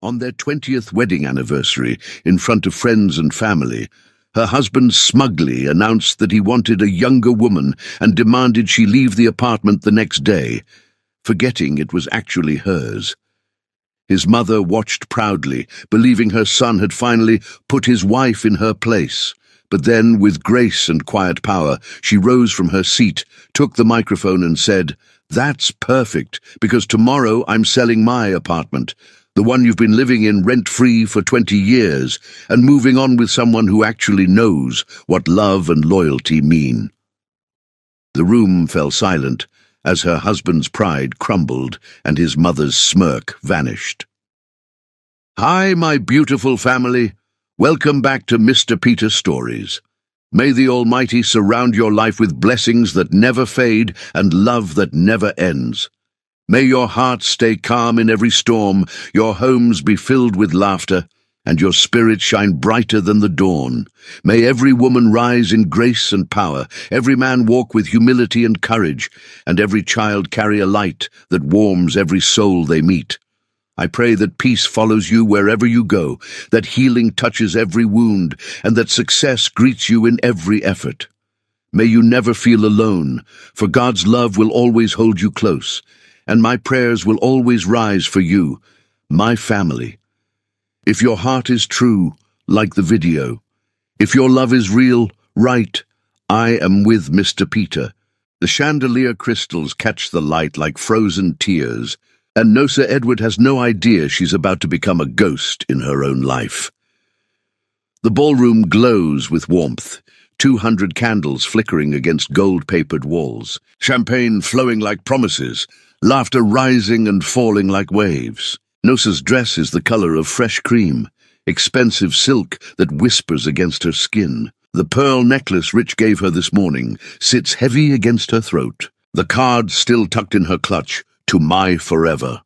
On their 20th wedding anniversary, in front of friends and family, her husband smugly announced that he wanted a younger woman and demanded she leave the apartment the next day, forgetting it was actually hers. His mother watched proudly, believing her son had finally put his wife in her place. But then, with grace and quiet power, she rose from her seat, took the microphone and said, "That's perfect, because tomorrow I'm selling my apartment, the one you've been living in rent-free for 20 years, and moving on with someone who actually knows what love and loyalty mean." The room fell silent as her husband's pride crumbled and his mother's smirk vanished. "Hi, my beautiful family. Welcome back to Mr. Peter Stories. May the Almighty surround your life with blessings that never fade and love that never ends. May your hearts stay calm in every storm, your homes be filled with laughter, and your spirit shine brighter than the dawn. May every woman rise in grace and power, every man walk with humility and courage, and every child carry a light that warms every soul they meet. I pray that peace follows you wherever you go, that healing touches every wound, and that success greets you in every effort. May you never feel alone, for God's love will always hold you close, and my prayers will always rise for you, my family. If your heart is true, like the video. If your love is real, write, "I am with Mr. Peter." The chandelier crystals catch the light like frozen tears, and Nosa Edward has no idea she's about to become a ghost in her own life. The ballroom glows with warmth, 200 candles flickering against gold-papered walls, champagne flowing like promises, laughter rising and falling like waves. Nosa's dress is the color of fresh cream, expensive silk that whispers against her skin. The pearl necklace Rich gave her this morning sits heavy against her throat, the card still tucked in her clutch, "To my forever."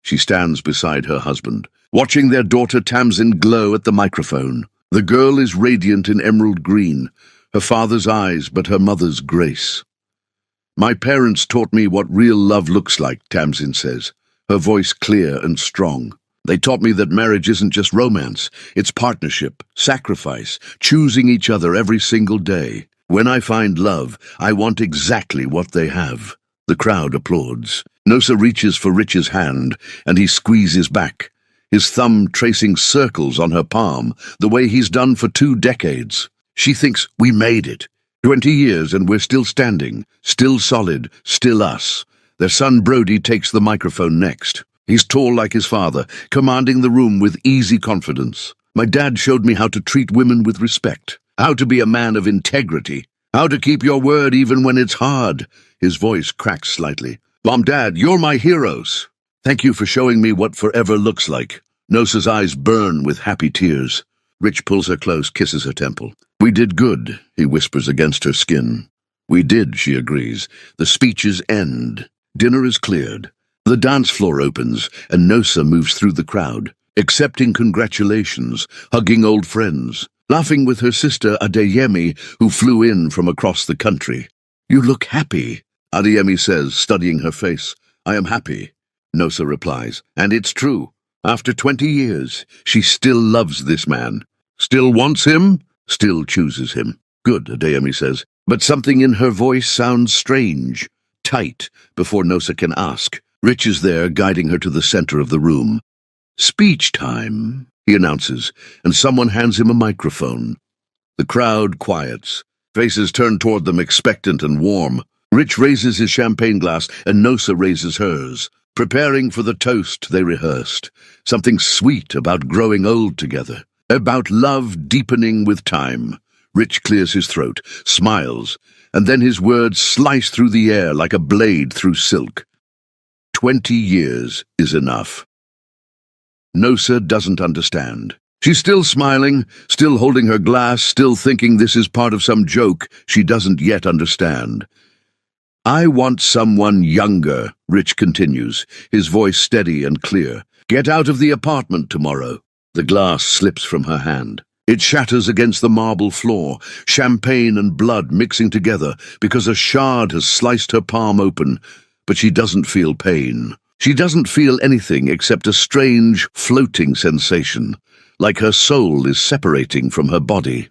She stands beside her husband, watching their daughter Tamsin glow at the microphone. The girl is radiant in emerald green, her father's eyes but her mother's grace. "My parents taught me what real love looks like," Tamsin says, her voice clear and strong. "They taught me that marriage isn't just romance, it's partnership, sacrifice, choosing each other every single day. When I find love, I want exactly what they have." The crowd applauds. Nosa reaches for Rich's hand, and he squeezes back, his thumb tracing circles on her palm, the way he's done for 2 decades. She thinks, "We made it. 20 years and we're still standing, still solid, still us." Their son Brody takes the microphone next. He's tall like his father, commanding the room with easy confidence. "My dad showed me how to treat women with respect, how to be a man of integrity, how to keep your word even when it's hard." His voice cracks slightly. "Mom, Dad, you're my heroes. Thank you for showing me what forever looks like." Nosa's eyes burn with happy tears. Rich pulls her close, kisses her temple. "We did good," he whispers against her skin. "We did," she agrees. The speeches end. Dinner is cleared. The dance floor opens, and Nosa moves through the crowd, accepting congratulations, hugging old friends, laughing with her sister Adeyemi, who flew in from across the country. "You look happy," Adeyemi says, studying her face. "I am happy," Nosa replies, and it's true. After 20 years, she still loves this man, still wants him, still chooses him. "Good," Adeyemi says, but something in her voice sounds strange, tight, before Nosa can ask. Rich is there, guiding her to the center of the room. "Speech time," he announces, and someone hands him a microphone. The crowd quiets. Faces turn toward them, expectant and warm. Rich raises his champagne glass, and Nosa raises hers. Preparing for the toast they rehearsed. Something sweet about growing old together. About love deepening with time. Rich clears his throat, smiles, and then his words slice through the air like a blade through silk. 20 years is enough. Nosa doesn't understand. She's still smiling, still holding her glass, still thinking this is part of some joke she doesn't yet understand. "I want someone younger," Rich continues, his voice steady and clear. "Get out of the apartment tomorrow." The glass slips from her hand. It shatters against the marble floor, champagne and blood mixing together because a shard has sliced her palm open, but she doesn't feel pain, She doesn't feel anything except a strange, floating sensation, like her soul is separating from her body.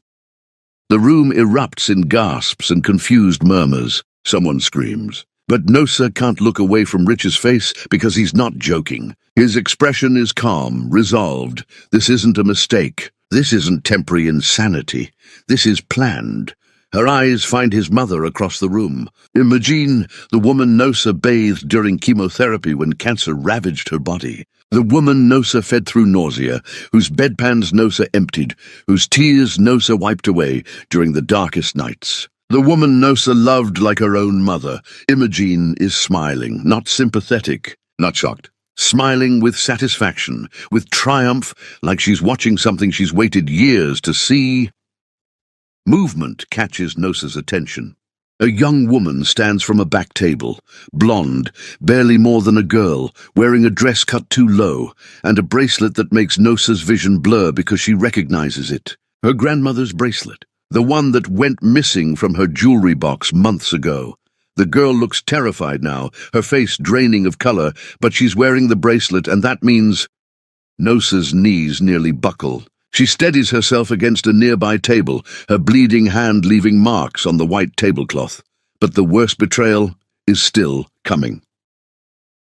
The room erupts in gasps and confused murmurs. Someone screams. But Nosa can't look away from Rich's face because he's not joking. His expression is calm, resolved. This isn't a mistake. This isn't temporary insanity. This is planned. Her eyes find his mother across the room. Imogene, the woman Nosa bathed during chemotherapy when cancer ravaged her body. The woman Nosa fed through nausea, whose bedpans Nosa emptied, whose tears Nosa wiped away during the darkest nights. The woman Nosa loved like her own mother. Imogene is smiling, not sympathetic, not shocked. Smiling with satisfaction, with triumph, like she's watching something she's waited years to see. Movement catches Nosa's attention. A young woman stands from a back table, blonde, barely more than a girl, wearing a dress cut too low, and a bracelet that makes Nosa's vision blur because she recognizes it. Her grandmother's bracelet, the one that went missing from her jewelry box months ago. The girl looks terrified now, her face draining of color, but she's wearing the bracelet, and that means... Nosa's knees nearly buckle. She steadies herself against a nearby table, her bleeding hand leaving marks on the white tablecloth. But the worst betrayal is still coming.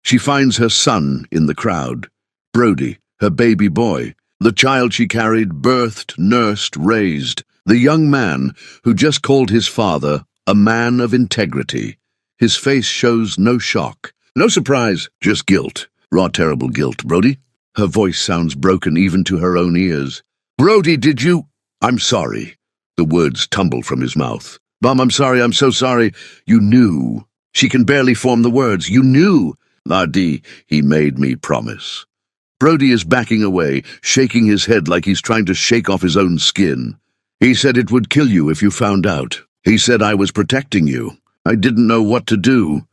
She finds her son in the crowd. Brody, her baby boy, the child she carried, birthed, nursed, raised. The young man who just called his father a man of integrity. His face shows no shock, no surprise, just guilt. Raw, terrible guilt, Brody. Her voice sounds broken even to her own ears. Brody, did you... I'm sorry. The words tumble from his mouth. Mom, I'm sorry, I'm so sorry. You knew. She can barely form the words. You knew. Lardy, he made me promise. Brody is backing away, shaking his head like he's trying to shake off his own skin. He said it would kill you if you found out. He said I was protecting you. I didn't know what to do.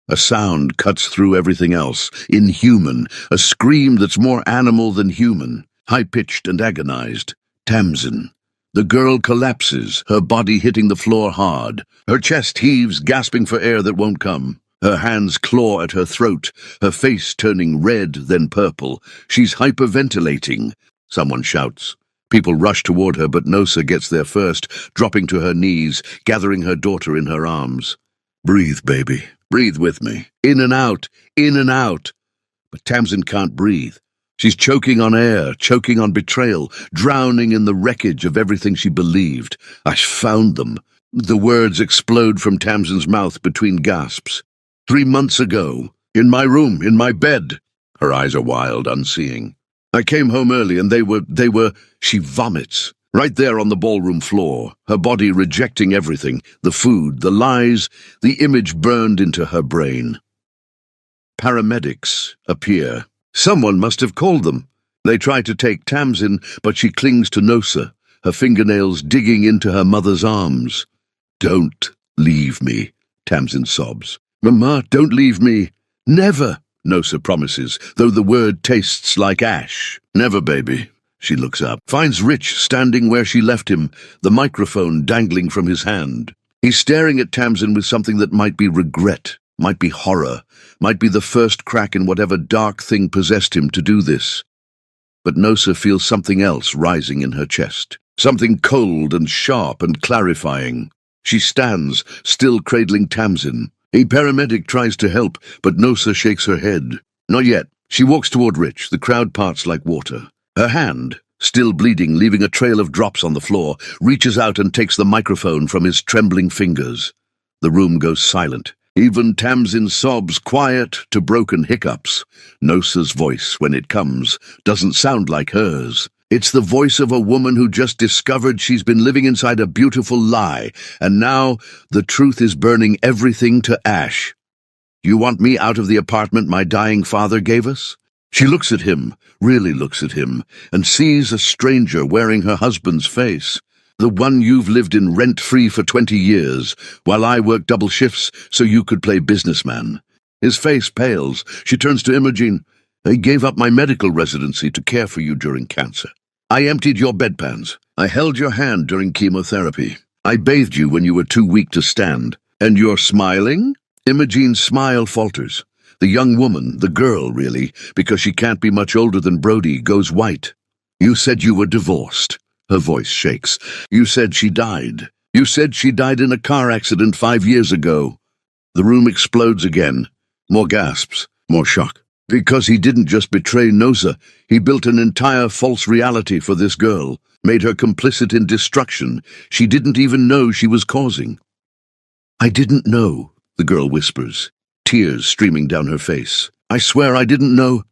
A sound cuts through everything else, inhuman, a scream that's more animal than human, high-pitched and agonized. Tamsin. The girl collapses, her body hitting the floor hard. Her chest heaves, gasping for air that won't come. Her hands claw at her throat, her face turning red, then purple. She's hyperventilating. Someone shouts. People rush toward her, but Nosa gets there first, dropping to her knees, gathering her daughter in her arms. Breathe, baby. Breathe with me. In and out. In and out. But Tamsin can't breathe. She's choking on air, choking on betrayal, drowning in the wreckage of everything she believed. I found them. The words explode from Tamsin's mouth between gasps. 3 months ago. In my room, in my bed. Her eyes are wild, unseeing. I came home early and they were... She vomits. Right there on the ballroom floor, her body rejecting everything, the food, the lies, the image burned into her brain. Paramedics appear. Someone must have called them. They try to take Tamsin, but she clings to Nosa, her fingernails digging into her mother's arms. Don't leave me, Tamsin sobs. Mama, don't leave me. Never, Nosa promises, though the word tastes like ash. Never, baby. She looks up, finds Rich standing where she left him, the microphone dangling from his hand. He's staring at Tamsin with something that might be regret, might be horror, might be the first crack in whatever dark thing possessed him to do this. But Nosa feels something else rising in her chest, something cold and sharp and clarifying. She stands, still cradling Tamsin. A paramedic tries to help, but Nosa shakes her head. Not yet. She walks toward Rich, the crowd parts like water. Her hand, still bleeding, leaving a trail of drops on the floor, reaches out and takes the microphone from his trembling fingers. The room goes silent. Even Tamsin sobs, quiet to broken hiccups. Nosa's voice, when it comes, doesn't sound like hers. It's the voice of a woman who just discovered she's been living inside a beautiful lie, and now the truth is burning everything to ash. You want me out of the apartment my dying father gave us? She looks at him, really looks at him, and sees a stranger wearing her husband's face. The one you've lived in rent-free for 20 years, while I worked double shifts so you could play businessman. His face pales. She turns to Imogene. I gave up my medical residency to care for you during cancer. I emptied your bedpans. I held your hand during chemotherapy. I bathed you when you were too weak to stand. And you're smiling? Imogene's smile falters. The young woman, the girl really, because she can't be much older than Brody, goes white. You said you were divorced. Her voice shakes. You said she died. You said she died in a car accident 5 years ago. The room explodes again. More gasps, more shock. Because he didn't just betray Nosa, he built an entire false reality for this girl, made her complicit in destruction she didn't even know she was causing. I didn't know, the girl whispers, tears streaming down her face. I swear I didn't know.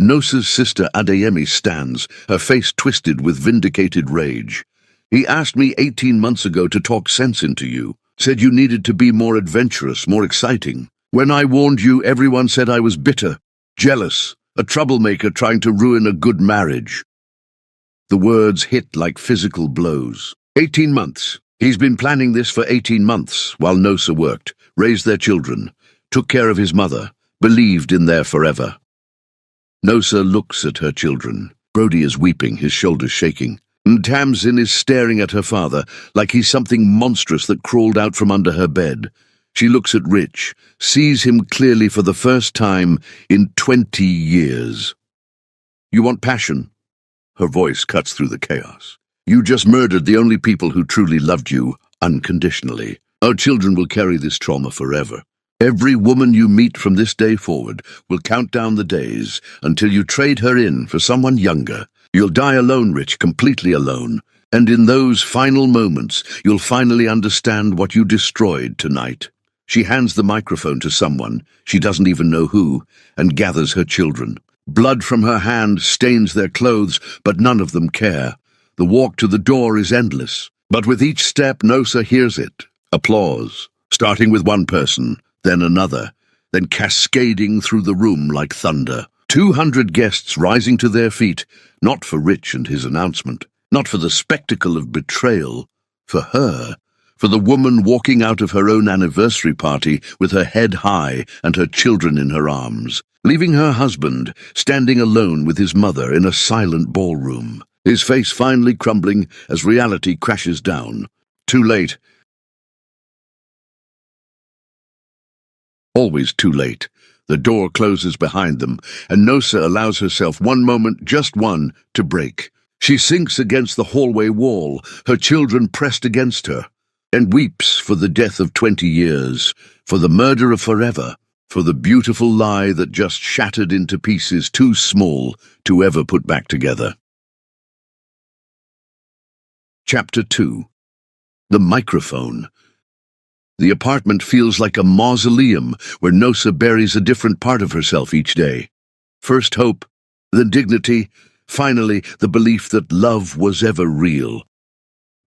Nosa's sister Adeyemi stands, her face twisted with vindicated rage. He asked me 18 months ago to talk sense into you, said you needed to be more adventurous, more exciting. When I warned you, everyone said I was bitter, jealous, a troublemaker trying to ruin a good marriage. The words hit like physical blows. 18 months. He's been planning this for 18 months, while Nosa worked, raised their children, took care of his mother, believed in their forever. Nosa looks at her children. Brody is weeping, his shoulders shaking. And Tamsin is staring at her father like he's something monstrous that crawled out from under her bed. She looks at Rich, sees him clearly for the first time in 20 years. You want passion? Her voice cuts through the chaos. You just murdered the only people who truly loved you, unconditionally. Our children will carry this trauma forever. Every woman you meet from this day forward will count down the days until you trade her in for someone younger. You'll die alone, Rich, completely alone. And in those final moments, you'll finally understand what you destroyed tonight. She hands the microphone to someone, she doesn't even know who, and gathers her children. Blood from her hand stains their clothes, but none of them care. The walk to the door is endless, but with each step, Nosa hears it. Applause, starting with one person, then another, then cascading through the room like thunder. 200 guests rising to their feet, not for Rich and his announcement, not for the spectacle of betrayal, for her, for the woman walking out of her own anniversary party with her head high and her children in her arms, leaving her husband standing alone with his mother in a silent ballroom, his face finally crumbling as reality crashes down. Too late. Always too late. The door closes behind them, and Nosa allows herself one moment, just one, to break. She sinks against the hallway wall, her children pressed against her, and weeps for the death of 20 years, for the murder of forever, for the beautiful lie that just shattered into pieces too small to ever put back together. Chapter 2. The Microphone. The apartment feels like a mausoleum where Nosa buries a different part of herself each day. First hope, then dignity, finally the belief that love was ever real.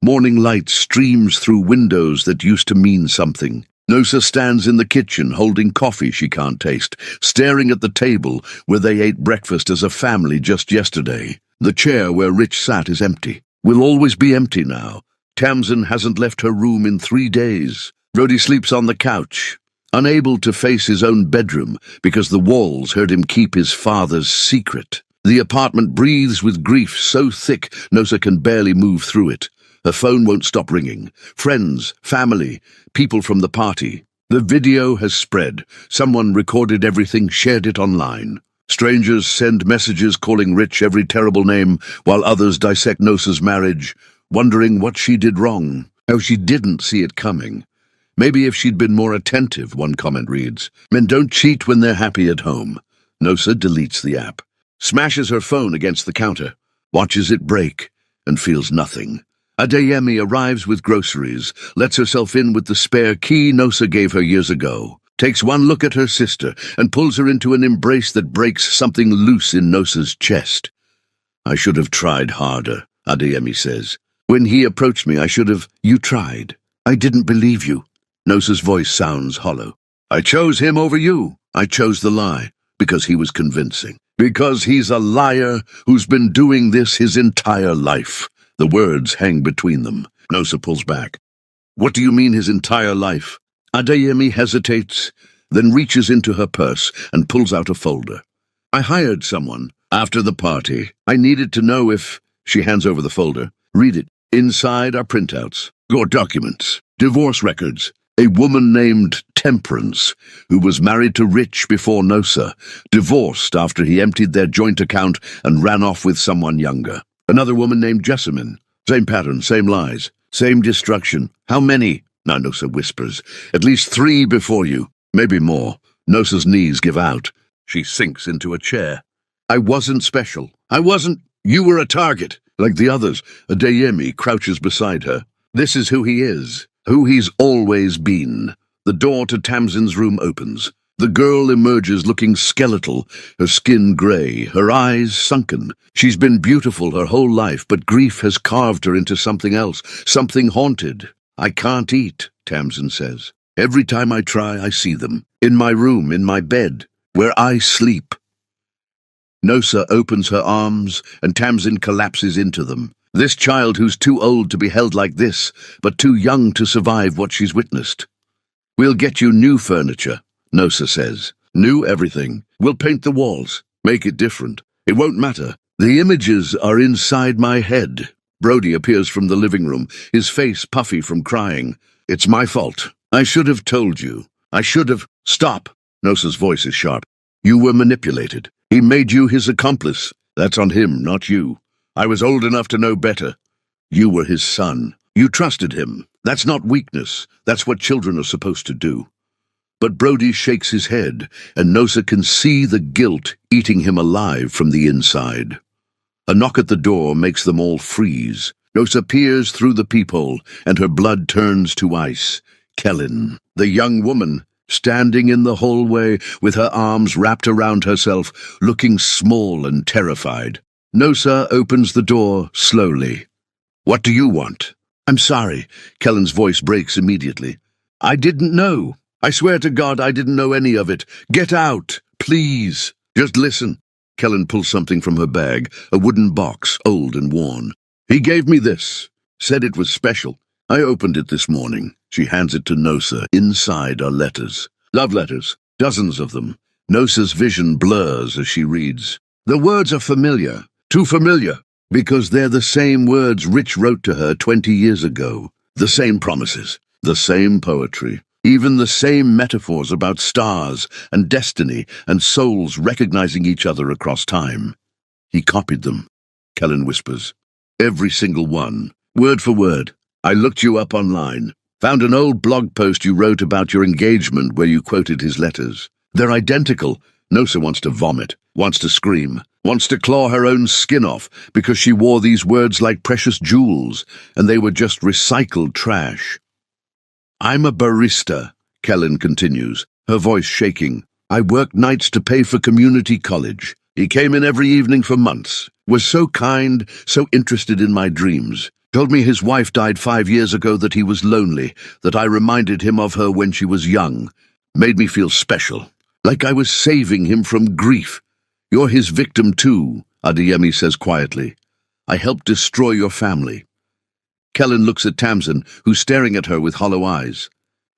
Morning light streams through windows that used to mean something. Nosa stands in the kitchen holding coffee she can't taste, staring at the table where they ate breakfast as a family just yesterday. The chair where Rich sat is empty. Will always be empty now. Tamsin hasn't left her room in 3 days. Brody sleeps on the couch, unable to face his own bedroom because the walls heard him keep his father's secret. The apartment breathes with grief so thick Nosa can barely move through it. Her phone won't stop ringing. Friends, family, people from the party. The video has spread. Someone recorded everything, shared it online. Strangers send messages calling Rich every terrible name, while others dissect Nosa's marriage, wondering what she did wrong, how she didn't see it coming. Maybe if she'd been more attentive, one comment reads. Men don't cheat when they're happy at home. Nosa deletes the app, smashes her phone against the counter, watches it break, and feels nothing. Adeyemi arrives with groceries, lets herself in with the spare key Nosa gave her years ago, takes one look at her sister, and pulls her into an embrace that breaks something loose in Nosa's chest. I should have tried harder, Adeyemi says. When he approached me, I should have. You tried. I didn't believe you. Nosa's voice sounds hollow. I chose him over you. I chose the lie, because he was convincing. Because he's a liar who's been doing this his entire life. The words hang between them. Nosa pulls back. What do you mean his entire life? Adeyemi hesitates, then reaches into her purse and pulls out a folder. I hired someone. After the party, I needed to know if... She hands over the folder. Read it. Inside are printouts, your documents, divorce records, A woman named Temperance, who was married to Rich before Nosa, divorced after he emptied their joint account and ran off with someone younger. Another woman named Jessamine. Same pattern, same lies, same destruction. How many? Now Nosa whispers. At least 3 before you. Maybe more. Nosa's knees give out. She sinks into a chair. I wasn't special. I wasn't. You were a target. Like the others, Adeyemi crouches beside her. This is who he is. Who he's always been. The door to Tamsin's room opens. The girl emerges looking skeletal, her skin grey, her eyes sunken. She's been beautiful her whole life, but grief has carved her into something else, something haunted. I can't eat, Tamsin says. Every time I try, I see them. In my room, in my bed, where I sleep. Nosa opens her arms, and Tamsin collapses into them. This child who's too old to be held like this, but too young to survive what she's witnessed. We'll get you new furniture, Nosa says. New everything. We'll paint the walls. Make it different. It won't matter. The images are inside my head. Brody appears from the living room, his face puffy from crying. It's my fault. I should have told you. I should have... Stop! Nosa's voice is sharp. You were manipulated. He made you his accomplice. That's on him, not you. I was old enough to know better. You were his son. You trusted him. That's not weakness. That's what children are supposed to do. But Brody shakes his head, and Nosa can see the guilt eating him alive from the inside. A knock at the door makes them all freeze. Nosa peers through the peephole, and her blood turns to ice. Kellen, the young woman, standing in the hallway with her arms wrapped around herself, looking small and terrified. Nosa opens the door slowly. What do you want? I'm sorry. Kellen's voice breaks immediately. I didn't know. I swear to God I didn't know any of it. Get out, please. Just listen. Kellen pulls something from her bag, a wooden box, old and worn. He gave me this. Said it was special. I opened it this morning. She hands it to Nosa. Inside are letters. Love letters. Dozens of them. Nosa's vision blurs as she reads. The words are familiar. Too familiar. Because they're the same words Rich wrote to her 20 years ago. The same promises. The same poetry. Even the same metaphors about stars and destiny and souls recognizing each other across time. He copied them, Kellen whispers. Every single one. Word for word. I looked you up online. Found an old blog post you wrote about your engagement where you quoted his letters. They're identical. Nosa wants to vomit, wants to scream, wants to claw her own skin off because she wore these words like precious jewels, and they were just recycled trash. I'm a barista, Kellen continues, her voice shaking. I worked nights to pay for community college. He came in every evening for months, was so kind, so interested in my dreams. Told me his wife died 5 years ago, that he was lonely, that I reminded him of her when she was young. Made me feel special, like I was saving him from grief. You're his victim too, Adeyemi says quietly. I helped destroy your family. Kellen looks at Tamsin, who's staring at her with hollow eyes.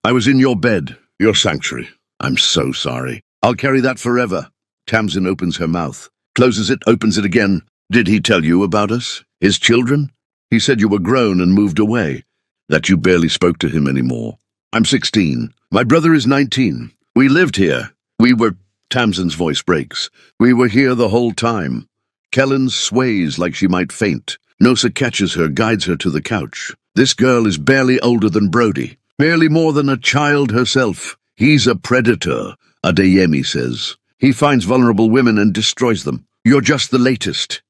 I was in your bed, your sanctuary. I'm so sorry. I'll carry that forever. Tamsin opens her mouth, closes it, opens it again. Did he tell you about us? His children? He said you were grown and moved away, that you barely spoke to him anymore. I'm 16. My brother is 19. We lived here. Tamsin's voice breaks. We were here the whole time. Kellen sways like she might faint. Nosa catches her, guides her to the couch. This girl is barely older than Brody, barely more than a child herself. He's a predator, Adeyemi says. He finds vulnerable women and destroys them. You're just the latest.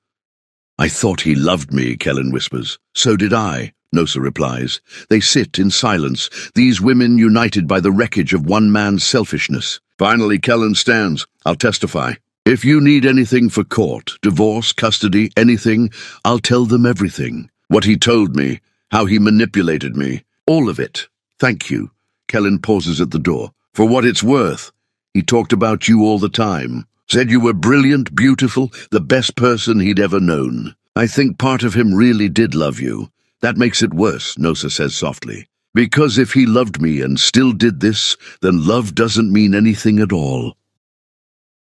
I thought he loved me, Kellen whispers. So did I, Nosa replies. They sit in silence, these women united by the wreckage of one man's selfishness. Finally, Kellen stands. I'll testify. If you need anything for court, divorce, custody, anything, I'll tell them everything. What he told me, how he manipulated me, all of it. Thank you. Kellen pauses at the door. For what it's worth. He talked about you all the time. Said you were brilliant, beautiful, the best person he'd ever known. I think part of him really did love you. That makes it worse, Nosa says softly. Because if he loved me and still did this, then love doesn't mean anything at all.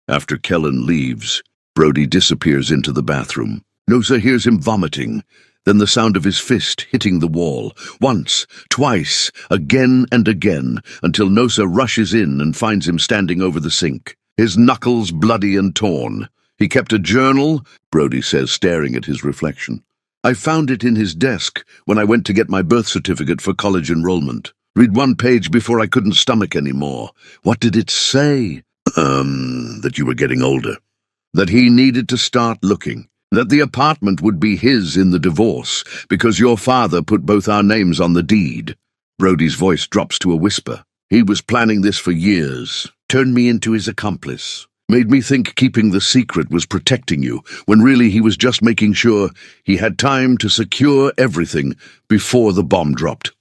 After Kellen leaves, Brody disappears into the bathroom. Nosa hears him vomiting. Then the sound of his fist hitting the wall, once, twice, again and again, until Nosa rushes in and finds him standing over the sink, his knuckles bloody and torn. He kept a journal, Brody says, staring at his reflection. I found it in his desk when I went to get my birth certificate for college enrollment. Read one page before I couldn't stomach any more. What did it say? That you were getting older. That he needed to start looking. That the apartment would be his in the divorce, because your father put both our names on the deed. Brody's voice drops to a whisper. He was planning this for years. Turned me into his accomplice. Made me think keeping the secret was protecting you, when really he was just making sure he had time to secure everything before the bomb dropped.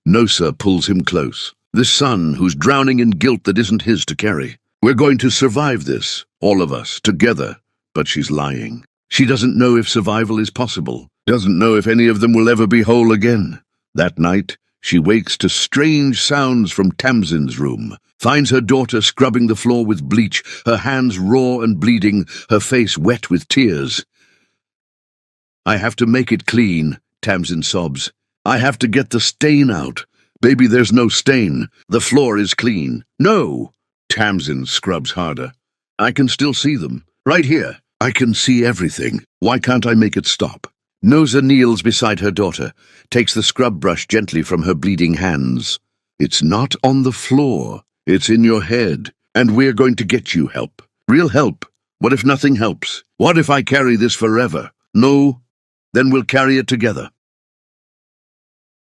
Nosa pulls him close. This son who's drowning in guilt that isn't his to carry. We're going to survive this, all of us, together. But she's lying. She doesn't know if survival is possible, doesn't know if any of them will ever be whole again. That night, she wakes to strange sounds from Tamsin's room, finds her daughter scrubbing the floor with bleach, her hands raw and bleeding, her face wet with tears. I have to make it clean, Tamsin sobs. I have to get the stain out. Baby, there's no stain. The floor is clean. No! Tamsin scrubs harder. I can still see them. Right here. I can see everything. Why can't I make it stop? Nosa kneels beside her daughter, takes the scrub brush gently from her bleeding hands. It's not on the floor. It's in your head. And we're going to get you help. Real help. What if nothing helps? What if I carry this forever? No? Then we'll carry it together.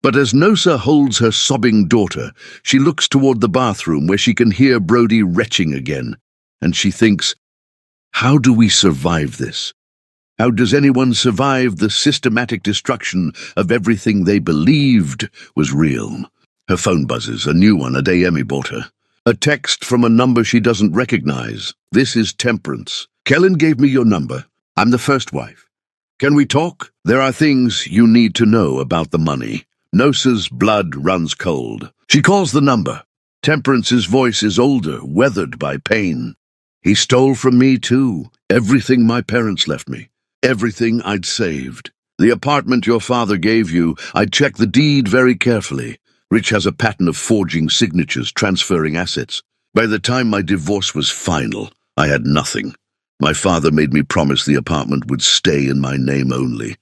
But as Nosa holds her sobbing daughter, she looks toward the bathroom where she can hear Brody retching again, and she thinks, how do we survive this? How does anyone survive the systematic destruction of everything they believed was real? Her phone buzzes, a new one, a day Emmy bought her. A text from a number she doesn't recognize. This is Temperance. Kellen gave me your number. I'm the first wife. Can we talk? There are things you need to know about the money. Nosa's blood runs cold. She calls the number. Temperance's voice is older, weathered by pain. He stole from me, too. Everything my parents left me. Everything I'd saved. The apartment your father gave you, I'd checked the deed very carefully. Rich has a pattern of forging signatures, transferring assets. By the time my divorce was final, I had nothing. My father made me promise the apartment would stay in my name only.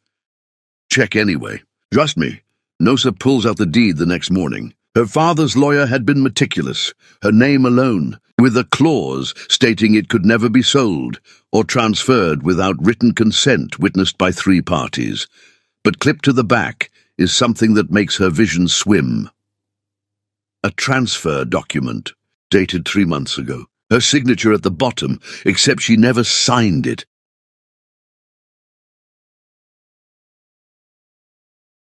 Check anyway. Trust me. Nosa pulls out the deed the next morning. Her father's lawyer had been meticulous, her name alone, with a clause stating it could never be sold or transferred without written consent witnessed by 3 parties. But clipped to the back is something that makes her vision swim. A transfer document, dated 3 months ago. Her signature at the bottom, except she never signed it.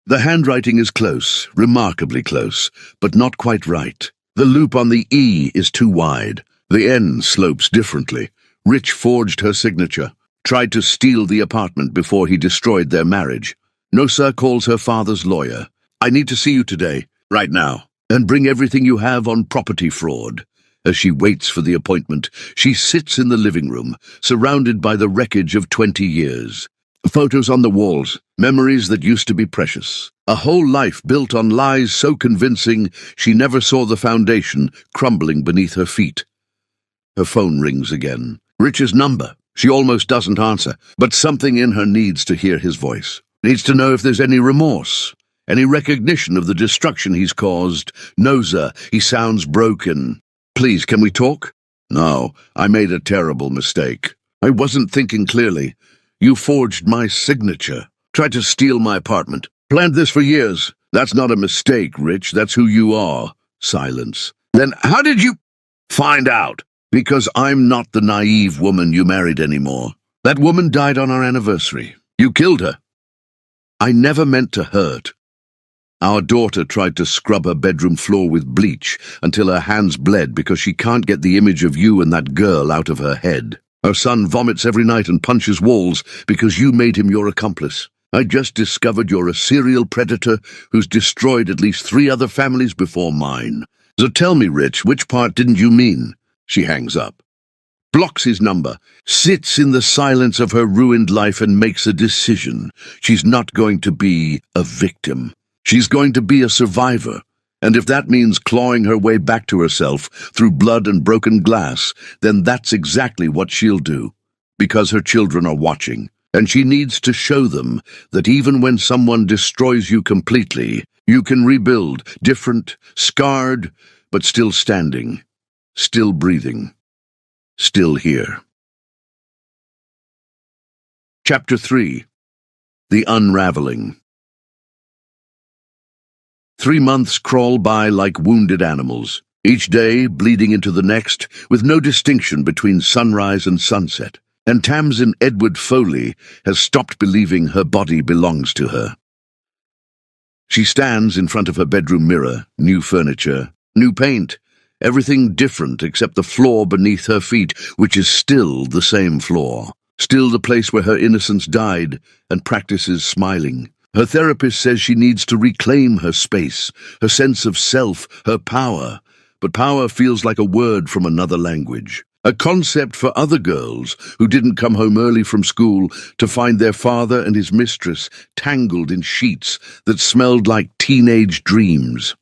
The handwriting is close, remarkably close, but not quite right. The loop on the E is too wide. The N slopes differently. Rich forged her signature, tried to steal the apartment before he destroyed their marriage. Nosa calls her father's lawyer. I need to see you today, right now, and bring everything you have on property fraud. As she waits for the appointment, she sits in the living room, surrounded by the wreckage of 20 years. Photos on the walls, memories that used to be precious. A whole life built on lies so convincing she never saw the foundation crumbling beneath her feet. Her phone rings again. Rich's number. She almost doesn't answer, but something in her needs to hear his voice. Needs to know if there's any remorse, any recognition of the destruction he's caused. Nosa, he sounds broken. Please, can we talk? No, I made a terrible mistake. I wasn't thinking clearly. You forged my signature, tried to steal my apartment, planned this for years. That's not a mistake, Rich, that's who you are. Silence. Then how did you find out? Because I'm not the naive woman you married anymore. That woman died on our anniversary. You killed her. I never meant to hurt. Our daughter tried to scrub her bedroom floor with bleach until her hands bled because she can't get the image of you and that girl out of her head. Her son vomits every night and punches walls because you made him your accomplice. I just discovered you're a serial predator who's destroyed at least 3 other families before mine. So tell me, Rich, which part didn't you mean? She hangs up. blocks his number, sits in the silence of her ruined life and makes a decision. She's not going to be a victim. She's going to be a survivor. And if that means clawing her way back to herself through blood and broken glass, then that's exactly what she'll do. Because her children are watching. And she needs to show them that even when someone destroys you completely, you can rebuild, different, scarred, but still standing, still breathing, still here. Chapter 3. The Unraveling. 3 months crawl by like wounded animals, each day bleeding into the next, with no distinction between sunrise and sunset. And Tamsin Edward Foley has stopped believing her body belongs to her. She stands in front of her bedroom mirror, new furniture, new paint, everything different except the floor beneath her feet, which is still the same floor, still the place where her innocence died, and practices smiling. Her therapist says she needs to reclaim her space, her sense of self, her power, but power feels like a word from another language. A concept for other girls who didn't come home early from school to find their father and his mistress tangled in sheets that smelled like teenage dreams.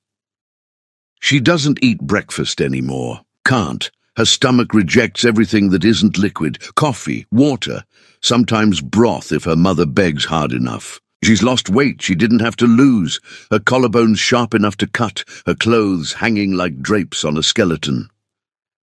She doesn't eat breakfast anymore. Can't. Her stomach rejects everything that isn't liquid. Coffee, water, sometimes broth if her mother begs hard enough. She's lost weight she didn't have to lose. Her collarbones sharp enough to cut, her clothes hanging like drapes on a skeleton.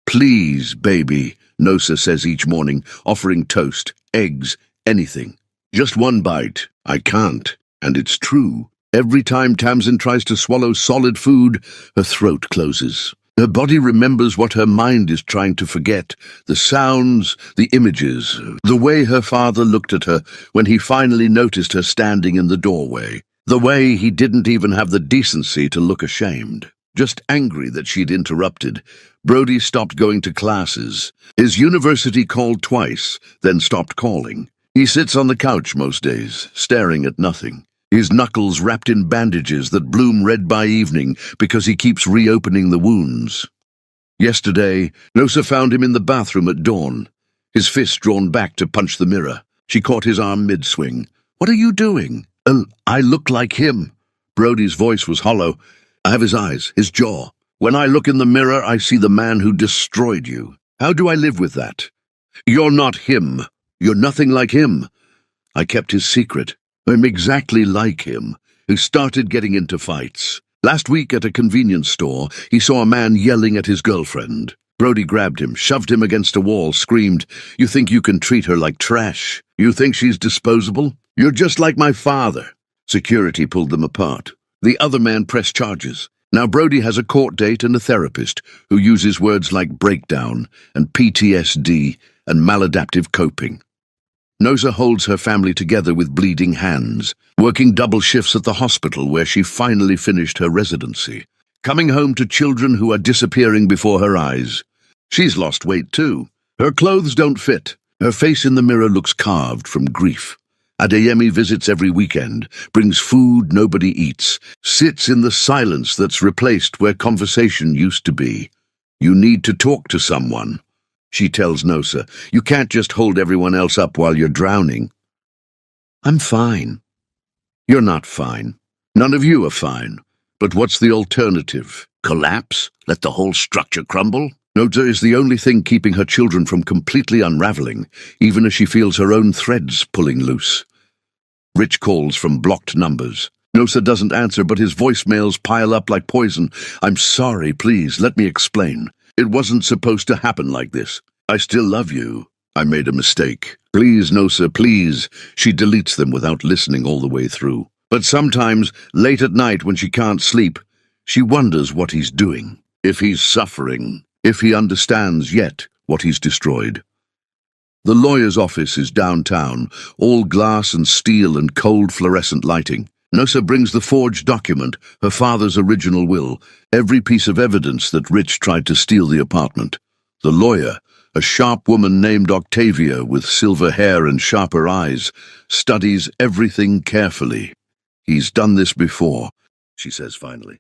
"Please, baby," Nosa says each morning, offering toast, eggs, anything. "Just one bite." I can't. And it's true. Every time Tamsin tries to swallow solid food, her throat closes. Her body remembers what her mind is trying to forget. The sounds, the images, the way her father looked at her when he finally noticed her standing in the doorway. The way he didn't even have the decency to look ashamed. Just angry that she'd interrupted. Brody stopped going to classes. His university called twice, then stopped calling. He sits on the couch most days, staring at nothing. His knuckles wrapped in bandages that bloom red by evening because he keeps reopening the wounds. Yesterday, Nosa found him in the bathroom at dawn, his fist drawn back to punch the mirror. She caught his arm mid-swing. "What are you doing?" "Oh, I look like him." Brody's voice was hollow. "I have his eyes, his jaw. When I look in the mirror, I see the man who destroyed you. How do I live with that? You're not him. You're nothing like him." I kept his secret. I'm exactly like him, who started getting into fights. Last week at a convenience store, he saw a man yelling at his girlfriend. Brody grabbed him, shoved him against a wall, screamed, "You think you can treat her like trash? You think she's disposable? You're just like my father." Security pulled them apart. The other man pressed charges. Now Brody has a court date and a therapist who uses words like breakdown and PTSD and maladaptive coping. Nosa holds her family together with bleeding hands, working double shifts at the hospital where she finally finished her residency, coming home to children who are disappearing before her eyes. She's lost weight too. Her clothes don't fit. Her face in the mirror looks carved from grief. Adeyemi visits every weekend, brings food nobody eats, sits in the silence that's replaced where conversation used to be. "You need to talk to someone," she tells Nosa. "You can't just hold everyone else up while you're drowning." "I'm fine." "You're not fine. None of you are fine. But what's the alternative? Collapse? Let the whole structure crumble?" Nosa is the only thing keeping her children from completely unraveling, even as she feels her own threads pulling loose. Rich calls from blocked numbers. Nosa doesn't answer, but his voicemails pile up like poison. "I'm sorry, please, let me explain. It wasn't supposed to happen like this. I still love you. I made a mistake. Please, Nosa, please." She deletes them without listening all the way through. But sometimes, late at night when she can't sleep, she wonders what he's doing, if he's suffering, if he understands yet what he's destroyed. The lawyer's office is downtown, all glass and steel and cold fluorescent lighting. Nosa brings the forged document, her father's original will, every piece of evidence that Rich tried to steal the apartment. The lawyer, a sharp woman named Octavia with silver hair and sharper eyes, studies everything carefully. "He's done this before," she says finally.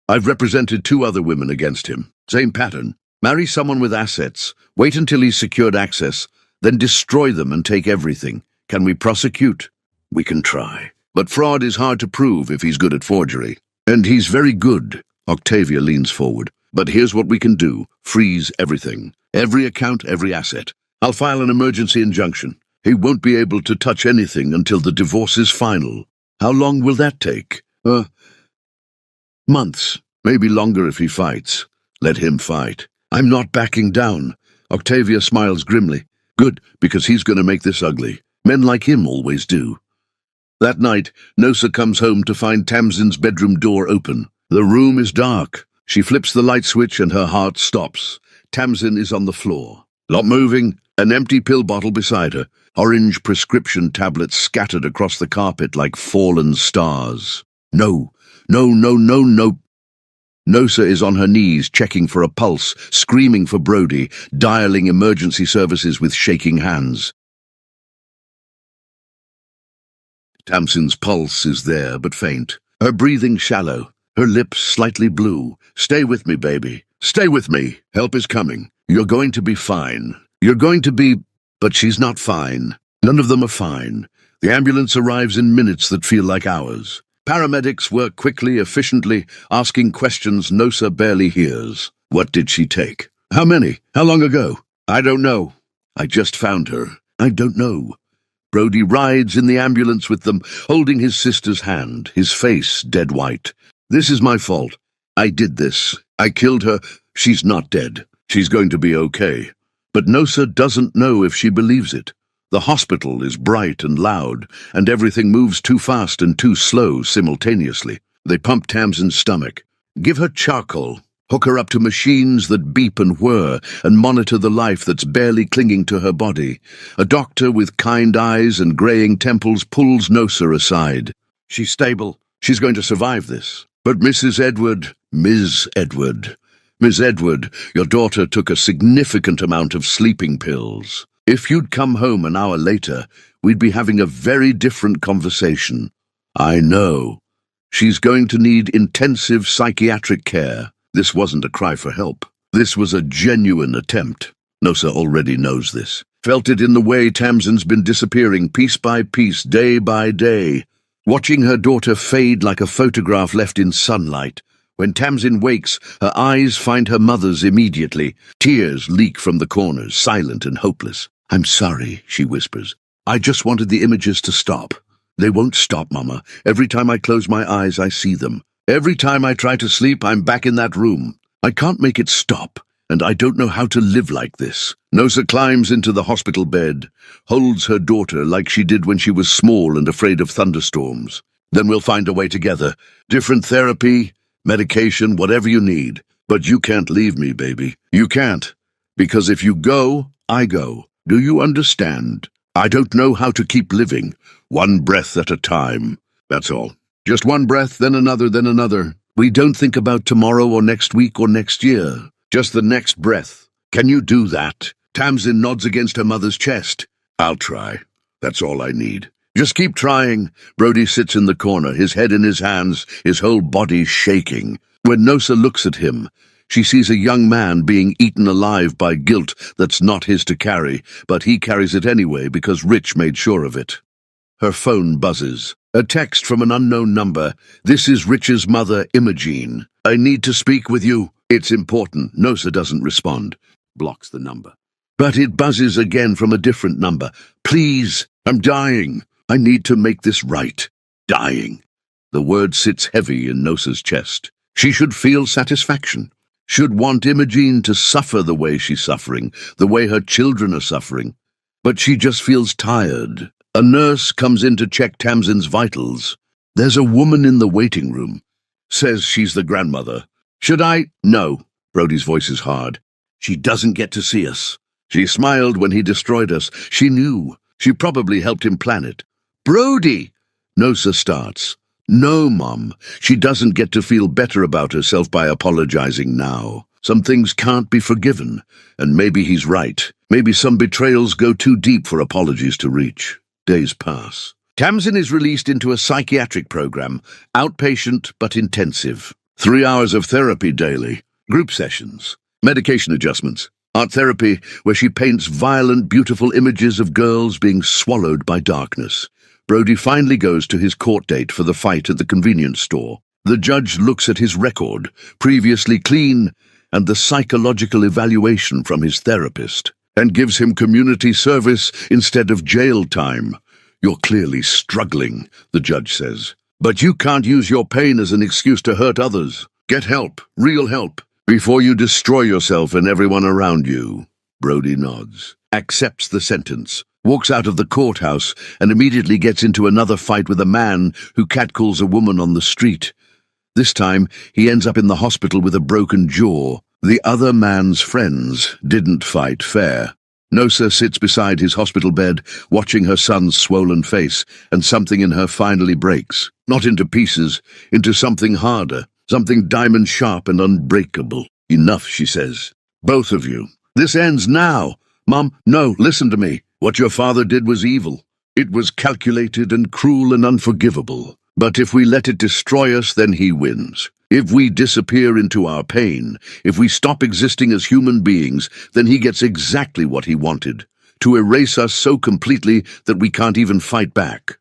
"I've represented 2 other women against him. Same pattern. Marry someone with assets, wait until he's secured access, then destroy them and take everything. Can we prosecute? We can try. But fraud is hard to prove if he's good at forgery. And he's very good. Octavia leans forward. But here's what we can do. Freeze everything. Every account, every asset. I'll file an emergency injunction. He won't be able to touch anything until the divorce is final. How long will that take? Months. Maybe longer if he fights. Let him fight. I'm not backing down. Octavia smiles grimly. Good, because he's going to make this ugly. Men like him always do. That night, Nosa comes home to find Tamsin's bedroom door open. The room is dark. She flips the light switch and her heart stops. Tamsin is on the floor. Not moving, an empty pill bottle beside her. Orange prescription tablets scattered across the carpet like fallen stars. No. Nosa is on her knees, checking for a pulse, screaming for Brody, dialing emergency services with shaking hands. Tamsin's pulse is there, but faint. Her breathing shallow, her lips slightly blue. Stay with me, baby. Stay with me. Help is coming. You're going to be fine. You're going to be... But she's not fine. None of them are fine. The ambulance arrives in minutes that feel like hours. Paramedics work quickly, efficiently, asking questions Nosa barely hears. What did she take? How many? How long ago? I don't know. I just found her. I don't know. Brody rides in the ambulance with them, holding his sister's hand, his face dead white. This is my fault. I did this. I killed her. She's not dead. She's going to be okay. But Nosa doesn't know if she believes it. The hospital is bright and loud, and everything moves too fast and too slow simultaneously. They pump Tamsin's stomach. Give her charcoal. Hook her up to machines that beep and whir and monitor the life that's barely clinging to her body. A doctor with kind eyes and graying temples pulls Nosa aside. She's stable. She's going to survive this. But Ms. Edward, your daughter took a significant amount of sleeping pills. If you'd come home an hour later, we'd be having a very different conversation. I know. She's going to need intensive psychiatric care. This wasn't a cry for help. This was a genuine attempt. Nosa already knows this. Felt it in the way Tamsin's been disappearing piece by piece, day by day. Watching her daughter fade like a photograph left in sunlight. When Tamsin wakes, her eyes find her mother's immediately. Tears leak from the corners, silent and hopeless. I'm sorry, she whispers. I just wanted the images to stop. They won't stop, Mama. Every time I close my eyes, I see them. Every time I try to sleep, I'm back in that room. I can't make it stop, and I don't know how to live like this. Nosa climbs into the hospital bed, holds her daughter like she did when she was small and afraid of thunderstorms. Then we'll find a way together. Different therapy, medication, whatever you need. But you can't leave me, baby. You can't. Because if you go, I go. Do you understand? I don't know how to keep living, one breath at a time. That's all. Just one breath, then another, then another. We don't think about tomorrow or next week or next year. Just the next breath. Can you do that? Tamsin nods against her mother's chest. I'll try. That's all I need. Just keep trying. Brody sits in the corner, his head in his hands, his whole body shaking. When Nosa looks at him, she sees a young man being eaten alive by guilt that's not his to carry, but he carries it anyway because Rich made sure of it. Her phone buzzes. A text from an unknown number. This is Rich's mother, Imogene. I need to speak with you. It's important. Nosa doesn't respond. Blocks the number. But it buzzes again from a different number. Please, I'm dying. I need to make this right. Dying. The word sits heavy in Nosa's chest. She should feel satisfaction. Should want Imogene to suffer the way she's suffering, the way her children are suffering. But she just feels tired. A nurse comes in to check Tamsin's vitals. There's a woman in the waiting room. Says she's the grandmother. Should I? No. Brody's voice is hard. She doesn't get to see us. She smiled when he destroyed us. She knew. She probably helped him plan it. Brody! Nosa starts. No, Mom. She doesn't get to feel better about herself by apologizing now. Some things can't be forgiven, and maybe he's right. Maybe some betrayals go too deep for apologies to reach. Days pass. Tamsin is released into a psychiatric program, outpatient but intensive. 3 hours of therapy daily, group sessions. Medication adjustments. Art therapy, where she paints violent, beautiful images of girls being swallowed by darkness. Brody finally goes to his court date for the fight at the convenience store. The judge looks at his record, previously clean, and the psychological evaluation from his therapist, and gives him community service instead of jail time. You're clearly struggling, the judge says. But you can't use your pain as an excuse to hurt others. Get help, real help, before you destroy yourself and everyone around you. Brody nods, accepts the sentence, walks out of the courthouse, and immediately gets into another fight with a man who catcalls a woman on the street. This time, he ends up in the hospital with a broken jaw. The other man's friends didn't fight fair. Nosa sits beside his hospital bed, watching her son's swollen face, and something in her finally breaks. Not into pieces, into something harder, something diamond-sharp and unbreakable. Enough, she says. Both of you. This ends now. Mom, no, listen to me. What your father did was evil. It was calculated and cruel and unforgivable. But if we let it destroy us, then he wins. If we disappear into our pain, if we stop existing as human beings, then he gets exactly what he wanted, to erase us so completely that we can't even fight back.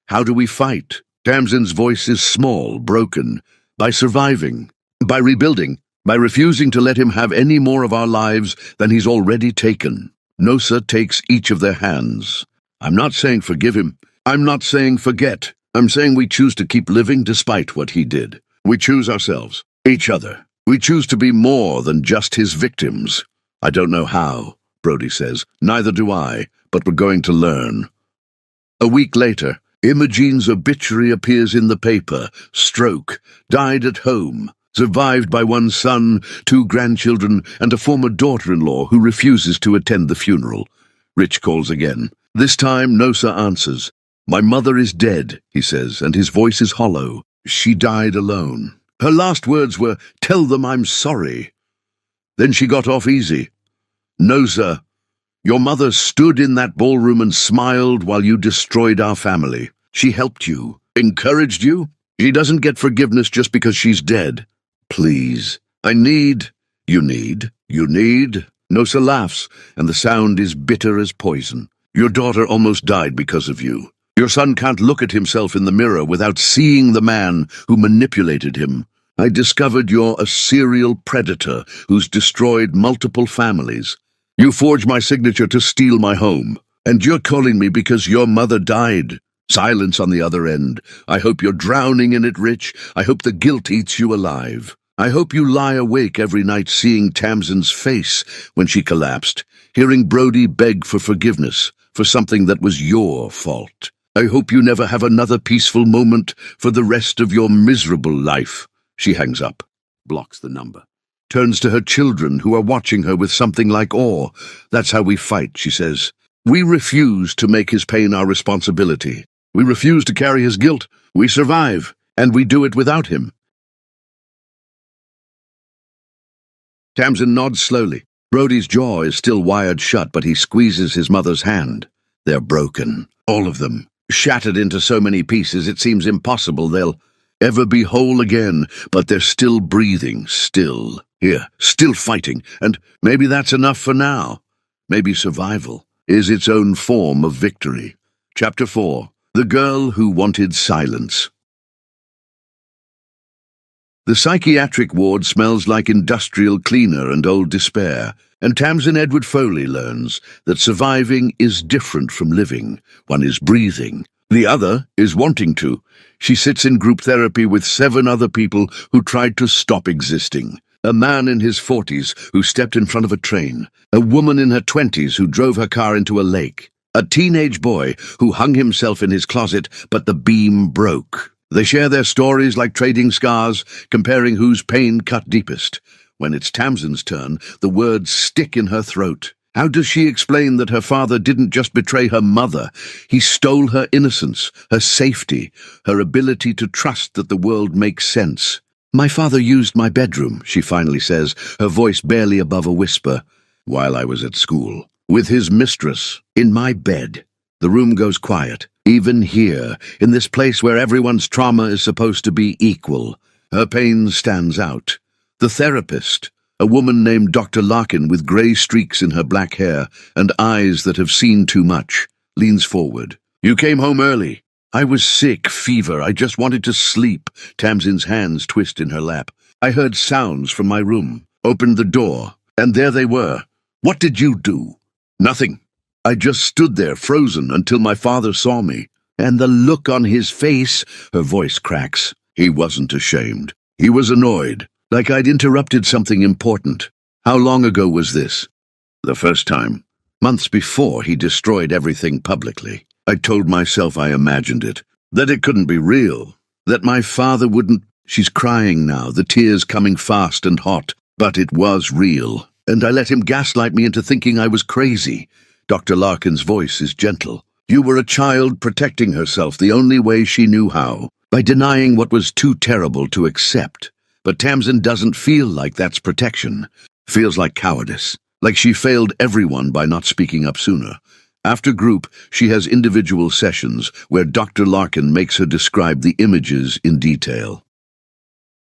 How do we fight? Tamsin's voice is small, broken. By surviving, by rebuilding, by refusing to let him have any more of our lives than he's already taken. Nosa takes each of their hands. I'm not saying forgive him. I'm not saying forget. I'm saying we choose to keep living despite what he did. We choose ourselves, each other. We choose to be more than just his victims. I don't know how, Brody says. Neither do I, but we're going to learn. A week later, Imogene's obituary appears in the paper. Stroke, died at home, survived by one son, 2 grandchildren, and a former daughter-in-law who refuses to attend the funeral. Rich calls again. This time, Nosa answers. My mother is dead, he says, and his voice is hollow. She died alone. Her last words were, tell them I'm sorry. Then she got off easy. Nosa, your mother stood in that ballroom and smiled while you destroyed our family. She helped you, encouraged you. She doesn't get forgiveness just because she's dead. Please, you need. Nosa laughs, and the sound is bitter as poison. Your daughter almost died because of you. Your son can't look at himself in the mirror without seeing the man who manipulated him. I discovered you're a serial predator who's destroyed multiple families. You forged my signature to steal my home, and you're calling me because your mother died. Silence on the other end. I hope you're drowning in it, Rich. I hope the guilt eats you alive. I hope you lie awake every night seeing Tamsin's face when she collapsed, hearing Brody beg for forgiveness for something that was your fault. I hope you never have another peaceful moment for the rest of your miserable life. She hangs up, blocks the number, turns to her children who are watching her with something like awe. That's how we fight, she says. We refuse to make his pain our responsibility. We refuse to carry his guilt. We survive, and we do it without him. Tamsin nods slowly. Brody's jaw is still wired shut, but he squeezes his mother's hand. They're broken, all of them. Shattered into so many pieces it seems impossible they'll ever be whole again, but they're still breathing, still fighting, and maybe that's enough for now. Maybe survival is its own form of victory. Chapter 4. The Girl Who Wanted Silence. The psychiatric ward smells like industrial cleaner and old despair, and Tamsin Edward Foley learns that surviving is different from living. One is breathing. The other is wanting to. She sits in group therapy with 7 other people who tried to stop existing. A man in his 40s who stepped in front of a train. A woman in her 20s who drove her car into a lake. A teenage boy who hung himself in his closet, but the beam broke. They share their stories like trading scars, comparing whose pain cut deepest. When it's Tamsin's turn, the words stick in her throat. How does she explain that her father didn't just betray her mother? He stole her innocence, her safety, her ability to trust that the world makes sense. My father used my bedroom, she finally says, her voice barely above a whisper, while I was at school. With his mistress, in my bed. The room goes quiet. Even here, in this place where everyone's trauma is supposed to be equal, her pain stands out. The therapist, A woman named Dr. Larkin with grey streaks in her black hair and eyes that have seen too much, leans forward. You came home early. I was sick, fever. I just wanted to sleep. Tamsin's hands twist in her lap. I heard sounds from my room, opened the door, and there they were. What did you do? Nothing. I just stood there frozen until my father saw me. And the look on his face, her voice cracks. He wasn't ashamed. He was annoyed, like I'd interrupted something important. How long ago was this? The first time. Months before he destroyed everything publicly. I told myself I imagined it, that it couldn't be real, that my father wouldn't. She's crying now, the tears coming fast and hot, but it was real, and I let him gaslight me into thinking I was crazy. Dr. Larkin's voice is gentle. You were a child protecting herself the only way she knew how, by denying what was too terrible to accept. But Tamsin doesn't feel like that's protection. Feels like cowardice, like she failed everyone by not speaking up sooner. After group, she has individual sessions where Dr. Larkin makes her describe the images in detail.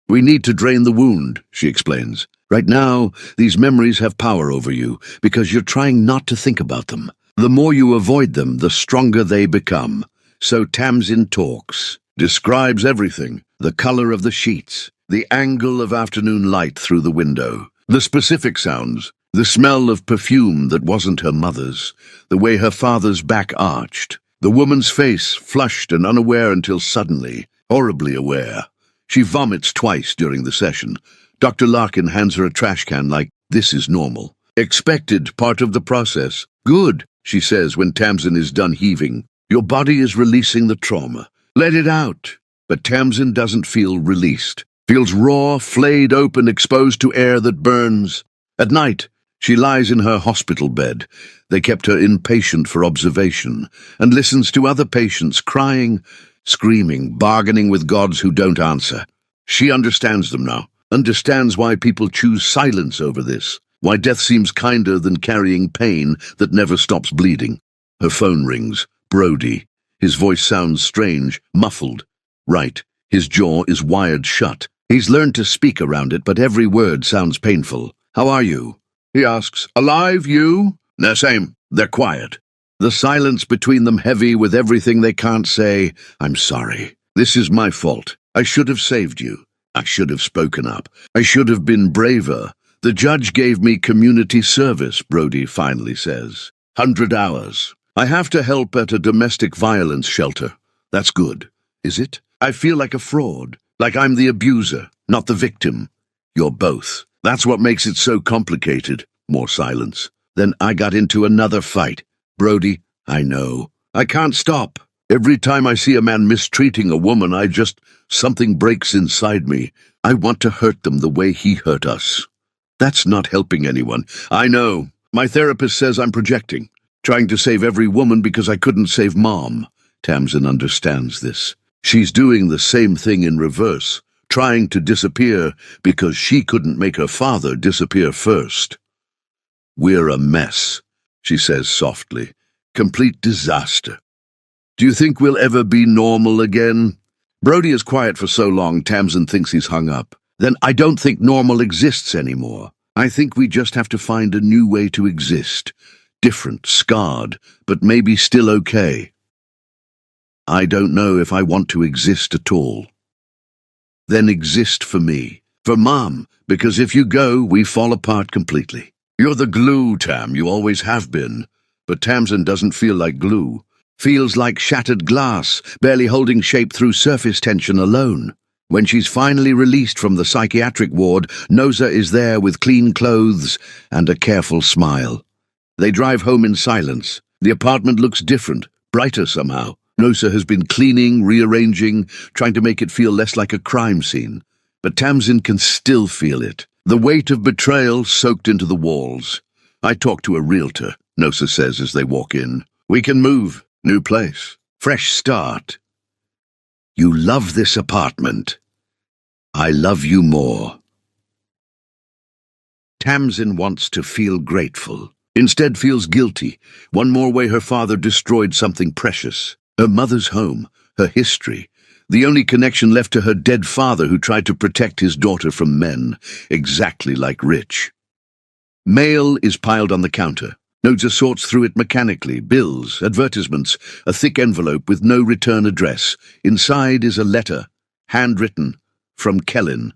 We need to drain the wound, she explains. Right now, these memories have power over you because you're trying not to think about them. The more you avoid them, the stronger they become. So Tamsin talks, describes everything, the color of the sheets, the angle of afternoon light through the window, the specific sounds, the smell of perfume that wasn't her mother's, the way her father's back arched, the woman's face flushed and unaware until suddenly, horribly aware. She vomits twice during the session. Dr. Larkin hands her a trash can like, this is normal. Expected, part of the process. Good, she says when Tamsin is done heaving. Your body is releasing the trauma. Let it out. But Tamsin doesn't feel released. Feels raw, flayed open, exposed to air that burns. At night, she lies in her hospital bed. They kept her inpatient for observation, and listens to other patients crying, screaming, bargaining with gods who don't answer. She understands them now, understands why people choose silence over this, why death seems kinder than carrying pain that never stops bleeding. Her phone rings. Brody. His voice sounds strange, muffled. Right. His jaw is wired shut. He's learned to speak around it, but every word sounds painful. How are you? He asks. Alive, you? The same. They're quiet. The silence between them heavy with everything they can't say. I'm sorry. This is my fault. I should have saved you. I should have spoken up. I should have been braver. The judge gave me community service, Brody finally says. 100 hours. I have to help at a domestic violence shelter. That's good. Is it? I feel like a fraud. Like I'm the abuser, not the victim. You're both. That's what makes it so complicated. More silence. Then I got into another fight. Brody, I know. I can't stop. Every time I see a man mistreating a woman, something breaks inside me. I want to hurt them the way he hurt us. That's not helping anyone. I know. My therapist says I'm projecting, trying to save every woman because I couldn't save Mom. Tamsin understands this. She's doing the same thing in reverse, trying to disappear because she couldn't make her father disappear first. We're a mess, she says softly. Complete disaster. Do you think we'll ever be normal again? Brody is quiet for so long, Tamsin thinks he's hung up. Then I don't think normal exists anymore. I think we just have to find a new way to exist. Different, scarred, but maybe still okay. I don't know if I want to exist at all. Then exist for me, for Mom, because if you go, we fall apart completely. You're the glue, Tam, you always have been. But Tamsin doesn't feel like glue. Feels like shattered glass, barely holding shape through surface tension alone. When she's finally released from the psychiatric ward, Noza is there with clean clothes and a careful smile. They drive home in silence. The apartment looks different, brighter somehow. Noza has been cleaning, rearranging, trying to make it feel less like a crime scene. But Tamsin can still feel it. The weight of betrayal soaked into the walls. I talked to a realtor, Noza says as they walk in. We can move. New place. Fresh start. You love this apartment. I love you more. Tamsin wants to feel grateful. Instead feels guilty. One more way her father destroyed something precious. Her mother's home, her history, The only connection left to her dead father who tried to protect his daughter from men, exactly like Rich. Mail is piled on the counter. Noja sorts through it mechanically. Bills, advertisements, a thick envelope with no return address. Inside is a letter, handwritten, from Kellen.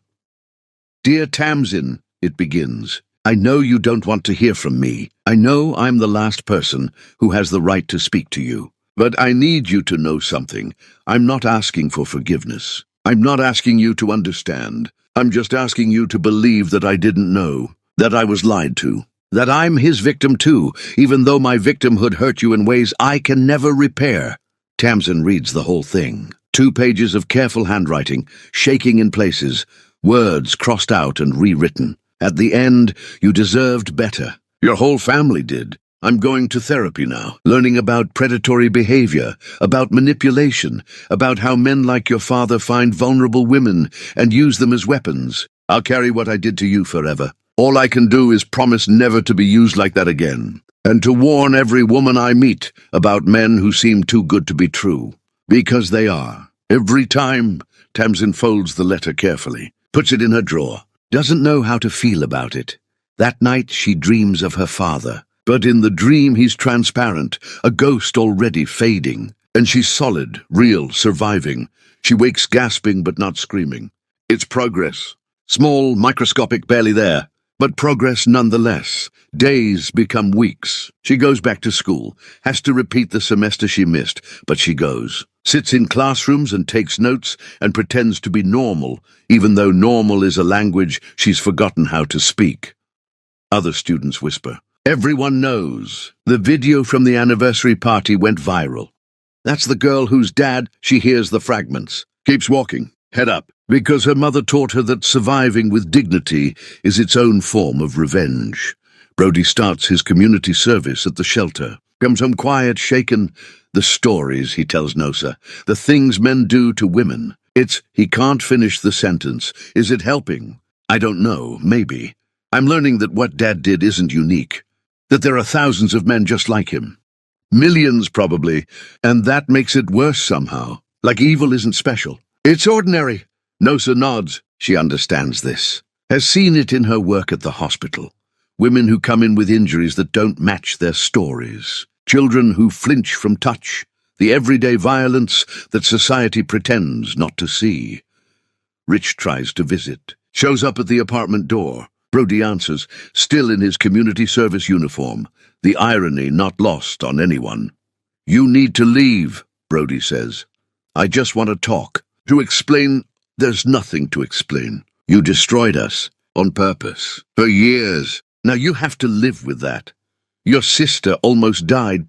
"Dear Tamsin," it begins. "I know you don't want to hear from me. I know I'm the last person who has the right to speak to you. But I need you to know something. I'm not asking for forgiveness. I'm not asking you to understand. I'm just asking you to believe that I didn't know, that I was lied to, that I'm his victim too, even though my victimhood hurt you in ways I can never repair." Tamsin reads the whole thing. 2 pages of careful handwriting, shaking in places, words crossed out and rewritten. At the end, "You deserved better. Your whole family did. I'm going to therapy now, learning about predatory behavior, about manipulation, about how men like your father find vulnerable women and use them as weapons. I'll carry what I did to you forever. All I can do is promise never to be used like that again, and to warn every woman I meet about men who seem too good to be true. Because they are. Every time." Tamsin folds the letter carefully, puts it in her drawer, doesn't know how to feel about it. That night she dreams of her father. But in the dream he's transparent, a ghost already fading, and she's solid, real, surviving. She wakes gasping but not screaming. It's progress. Small, microscopic, barely there, but progress nonetheless. Days become weeks. She goes back to school, has to repeat the semester she missed, but she goes. Sits in classrooms and takes notes and pretends to be normal, even though normal is a language she's forgotten how to speak. Other students whisper. Everyone knows. The video from the anniversary party went viral. That's the girl whose dad, she hears the fragments. Keeps walking, head up, because her mother taught her that surviving with dignity is its own form of revenge. Brody starts his community service at the shelter. Comes home quiet, shaken. The stories, he tells Nosa, the things men do to women. He can't finish the sentence. Is it helping? I don't know, maybe. I'm learning that what Dad did isn't unique. That there are thousands of men just like him. Millions, probably, and that makes it worse somehow. Like evil isn't special. It's ordinary. Nosa nods. She understands this. Has seen it in her work at the hospital. Women who come in with injuries that don't match their stories. Children who flinch from touch. The everyday violence that society pretends not to see. Rich tries to visit. Shows up at the apartment door. Brody answers, still in his community service uniform, the irony not lost on anyone. "You need to leave," Brody says. "I just want to talk. To explain, there's nothing to explain. You destroyed us, on purpose, for years. Now you have to live with that. Your sister almost died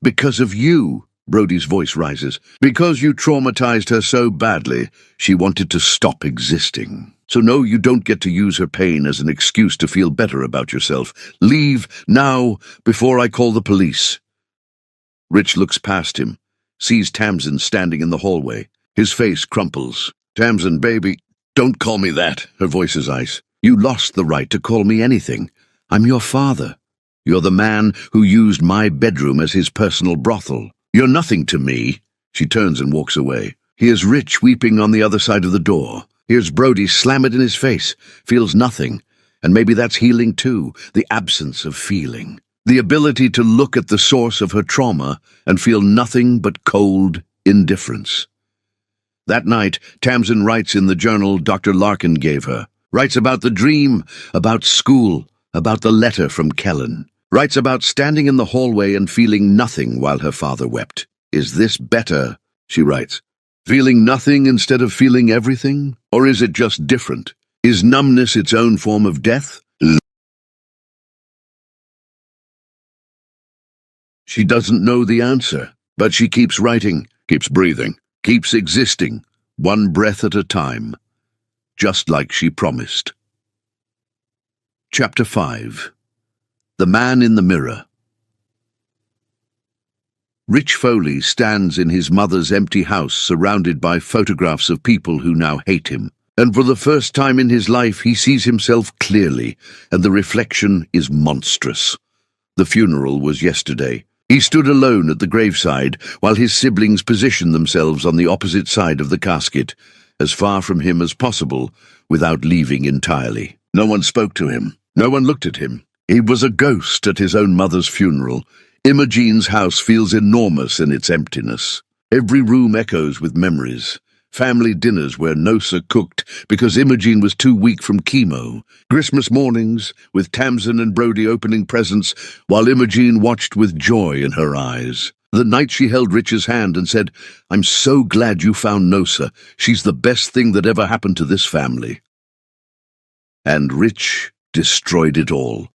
because of you." Brody's voice rises. "Because you traumatized her so badly, she wanted to stop existing. So no, you don't get to use her pain as an excuse to feel better about yourself. Leave, now, before I call the police." Rich looks past him, sees Tamsin standing in the hallway. His face crumples. "Tamsin, baby, don't call me that." Her voice is ice. "You lost the right to call me anything. I'm your father. You're the man who used my bedroom as his personal brothel. You're nothing to me." She turns and walks away. Here's Rich weeping on the other side of the door. Here's Brody slam it in his face, feels nothing. And maybe that's healing too, the absence of feeling. The ability to look at the source of her trauma and feel nothing but cold indifference. That night, Tamsin writes in the journal Dr. Larkin gave her. Writes about the dream, about school, about the letter from Kellen. Writes about standing in the hallway and feeling nothing while her father wept. "Is this better?" she writes. "Feeling nothing instead of feeling everything? Or is it just different? Is numbness its own form of death?" She doesn't know the answer, but she keeps writing, keeps breathing, keeps existing, one breath at a time, just like she promised. Chapter 5. The Man in the Mirror. Rich Foley stands in his mother's empty house surrounded by photographs of people who now hate him. And for the first time in his life he sees himself clearly, and the reflection is monstrous. The funeral was yesterday. He stood alone at the graveside while his siblings positioned themselves on the opposite side of the casket, as far from him as possible, without leaving entirely. No one spoke to him. No one looked at him. He was a ghost at his own mother's funeral. Imogene's house feels enormous in its emptiness. Every room echoes with memories. Family dinners where Nosa cooked because Imogene was too weak from chemo. Christmas mornings with Tamsin and Brody opening presents while Imogene watched with joy in her eyes. The night she held Rich's hand and said, "I'm so glad you found Nosa. She's the best thing that ever happened to this family." And Rich destroyed it all.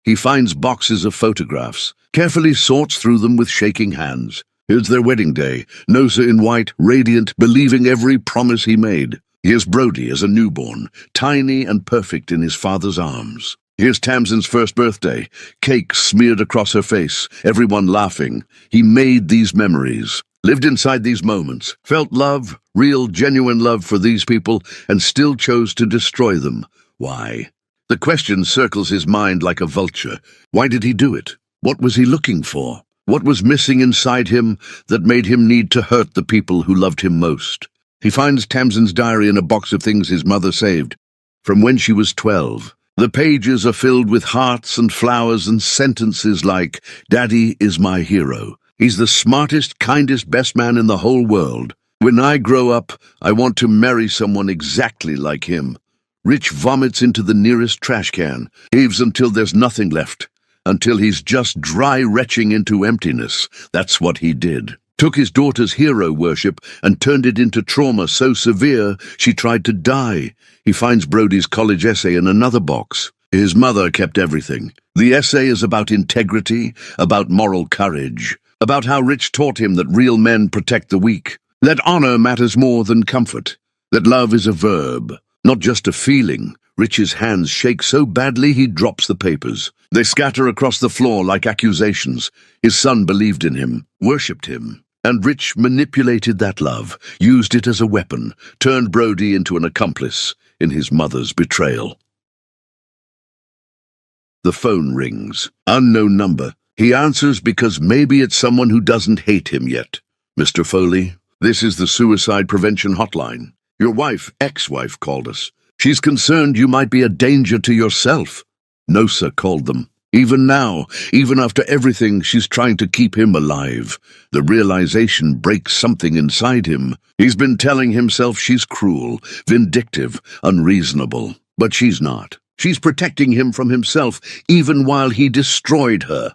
He finds boxes of photographs, carefully sorts through them with shaking hands. It's their wedding day, Nosa in white, radiant, believing every promise he made. Here's Brody as a newborn, tiny and perfect in his father's arms. Here's Tamsin's first birthday, cake smeared across her face, everyone laughing. He made these memories, lived inside these moments, felt love, real, genuine love for these people, and still chose to destroy them. Why? The question circles his mind like a vulture. Why did he do it? What was he looking for? What was missing inside him that made him need to hurt the people who loved him most? He finds Tamsin's diary in a box of things his mother saved, from when she was 12. The pages are filled with hearts and flowers and sentences like, "Daddy is my hero. He's the smartest, kindest, best man in the whole world. When I grow up, I want to marry someone exactly like him." Rich vomits into the nearest trash can, heaves until there's nothing left, until he's just dry retching into emptiness. That's what he did. Took his daughter's hero worship and turned it into trauma so severe she tried to die. He finds Brody's college essay in another box. His mother kept everything. The essay is about integrity, about moral courage, about how Rich taught him that real men protect the weak, that honor matters more than comfort, that love is a verb, not just a feeling. Rich's hands shake so badly he drops the papers. They scatter across the floor like accusations. His son believed in him, worshipped him. And Rich manipulated that love, used it as a weapon, turned Brody into an accomplice in his mother's betrayal. The phone rings. Unknown number. He answers because maybe it's someone who doesn't hate him yet. "Mr. Foley, this is the suicide prevention hotline. Your wife, ex-wife, called us. She's concerned you might be a danger to yourself." Nosa called them. Even now, even after everything, she's trying to keep him alive. The realization breaks something inside him. He's been telling himself she's cruel, vindictive, unreasonable. But she's not. She's protecting him from himself, even while he destroyed her.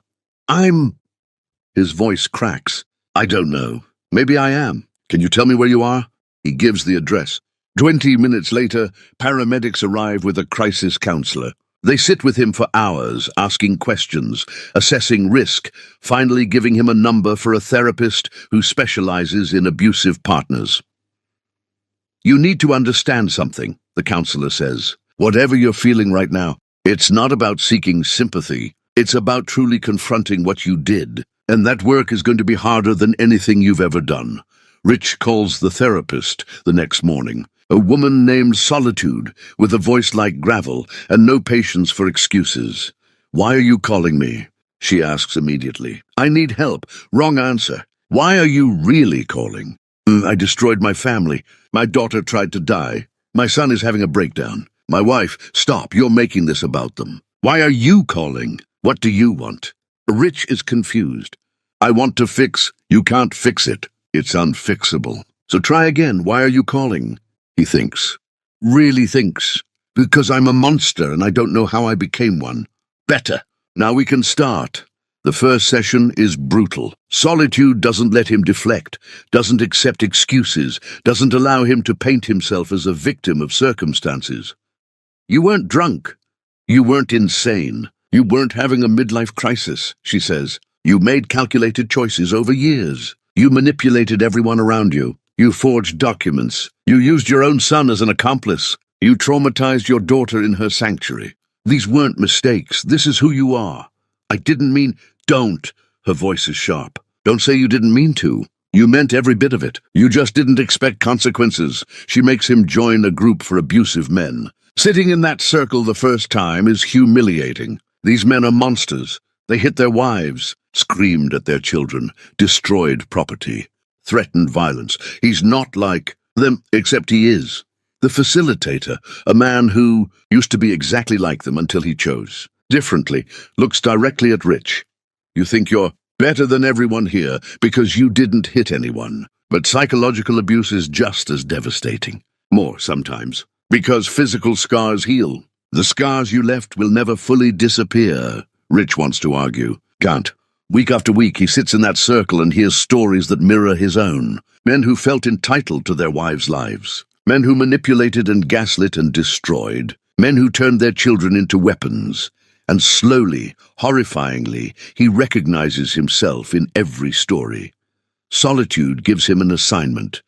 His voice cracks. "I don't know. Maybe I am. Can you tell me where you are?" He gives the address. 20 minutes later, paramedics arrive with a crisis counselor. They sit with him for hours, asking questions, assessing risk, finally giving him a number for a therapist who specializes in abusive partners. "You need to understand something," the counselor says. "Whatever you're feeling right now, it's not about seeking sympathy. It's about truly confronting what you did. And that work is going to be harder than anything you've ever done." Rich calls the therapist the next morning. A woman named Solitude, with a voice like gravel and no patience for excuses. "Why are you calling me?" she asks immediately. "I need help. Wrong answer. Why are you really calling?" "I destroyed my family. My daughter tried to die. My son is having a breakdown. My wife." "Stop, you're making this about them. Why are you calling? What do you want?" Rich is confused. "I want to fix." "You can't fix it. It's unfixable. So try again. Why are you calling?" He thinks. Really thinks. "Because I'm a monster and I don't know how I became one." "Better. Now we can start." The first session is brutal. Solitude doesn't let him deflect, doesn't accept excuses, doesn't allow him to paint himself as a victim of circumstances. "You weren't drunk. You weren't insane. You weren't having a midlife crisis," she says. "You made calculated choices over years. You manipulated everyone around you. You forged documents. You used your own son as an accomplice. You traumatized your daughter in her sanctuary. These weren't mistakes. This is who you are." "I didn't mean—" "Don't." Her voice is sharp. "Don't say you didn't mean to. You meant every bit of it. You just didn't expect consequences." She makes him join a group for abusive men. Sitting in that circle the first time is humiliating. These men are monsters. They hit their wives. screamed at their children, destroyed property, threatened violence. He's not like them, except he is. The facilitator, a man who used to be exactly like them until he chose differently, looks directly at Rich. You think you're better than everyone here because you didn't hit anyone. But psychological abuse is just as devastating. More sometimes. Because physical scars heal. The scars you left will never fully disappear, Rich wants to argue. Can't. Week after week he sits in that circle and hears stories that mirror his own. Men who felt entitled to their wives' lives. Men who manipulated and gaslit and destroyed. Men who turned their children into weapons. And slowly, horrifyingly, he recognizes himself in every story. Solitude gives him an assignment.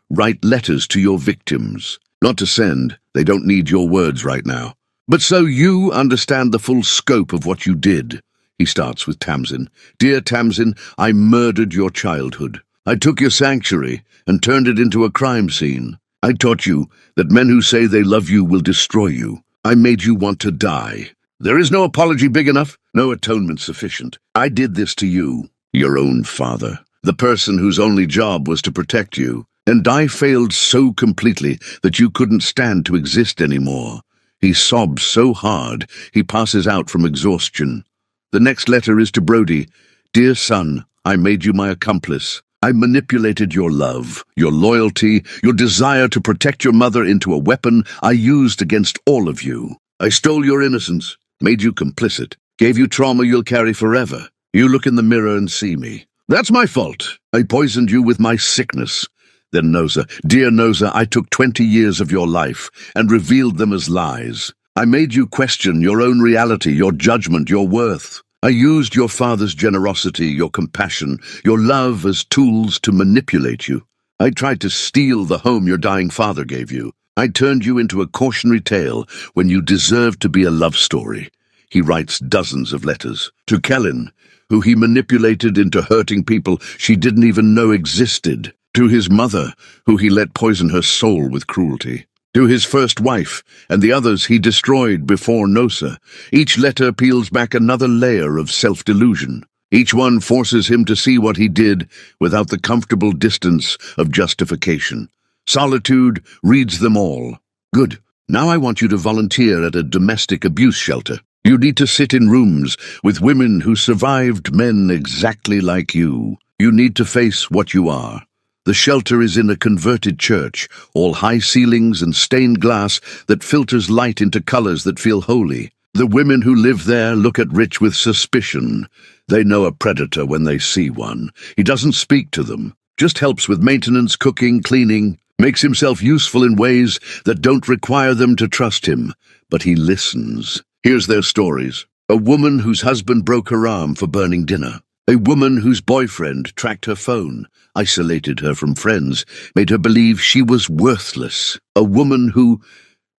Write letters to your victims. Not to send, they don't need your words right now. But so you understand the full scope of what you did. He starts with Tamsin. Dear Tamsin, I murdered your childhood. I took your sanctuary and turned it into a crime scene. I taught you that men who say they love you will destroy you. I made you want to die. There is no apology big enough, no atonement sufficient. I did this to you, your own father, the person whose only job was to protect you. And I failed so completely that you couldn't stand to exist anymore. He sobs so hard, he passes out from exhaustion. The next letter is to Brody. Dear son, I made you my accomplice. I manipulated your love, your loyalty, your desire to protect your mother into a weapon I used against all of you. I stole your innocence, made you complicit, gave you trauma you'll carry forever. You look in the mirror and see me. That's my fault. I poisoned you with my sickness. Then Noza, dear Noza, I took 20 years of your life and revealed them as lies. I made you question your own reality, your judgment, your worth. I used your father's generosity, your compassion, your love as tools to manipulate you. I tried to steal the home your dying father gave you. I turned you into a cautionary tale when you deserved to be a love story. He writes dozens of letters. To Kellen, who he manipulated into hurting people she didn't even know existed. To his mother, who he let poison her soul with cruelty. To his first wife, and the others he destroyed before Nosa. Each letter peels back another layer of self-delusion. Each one forces him to see what he did without the comfortable distance of justification. Solitude reads them all. Good. Now I want you to volunteer at a domestic abuse shelter. You need to sit in rooms with women who survived men exactly like you. You need to face what you are. The shelter is in a converted church, all high ceilings and stained glass that filters light into colors that feel holy. The women who live there look at Rich with suspicion. They know a predator when they see one. He doesn't speak to them, just helps with maintenance, cooking, cleaning, makes himself useful in ways that don't require them to trust him. But he listens. Here's their stories. A woman whose husband broke her arm for burning dinner. A woman whose boyfriend tracked her phone, isolated her from friends, made her believe she was worthless. A woman who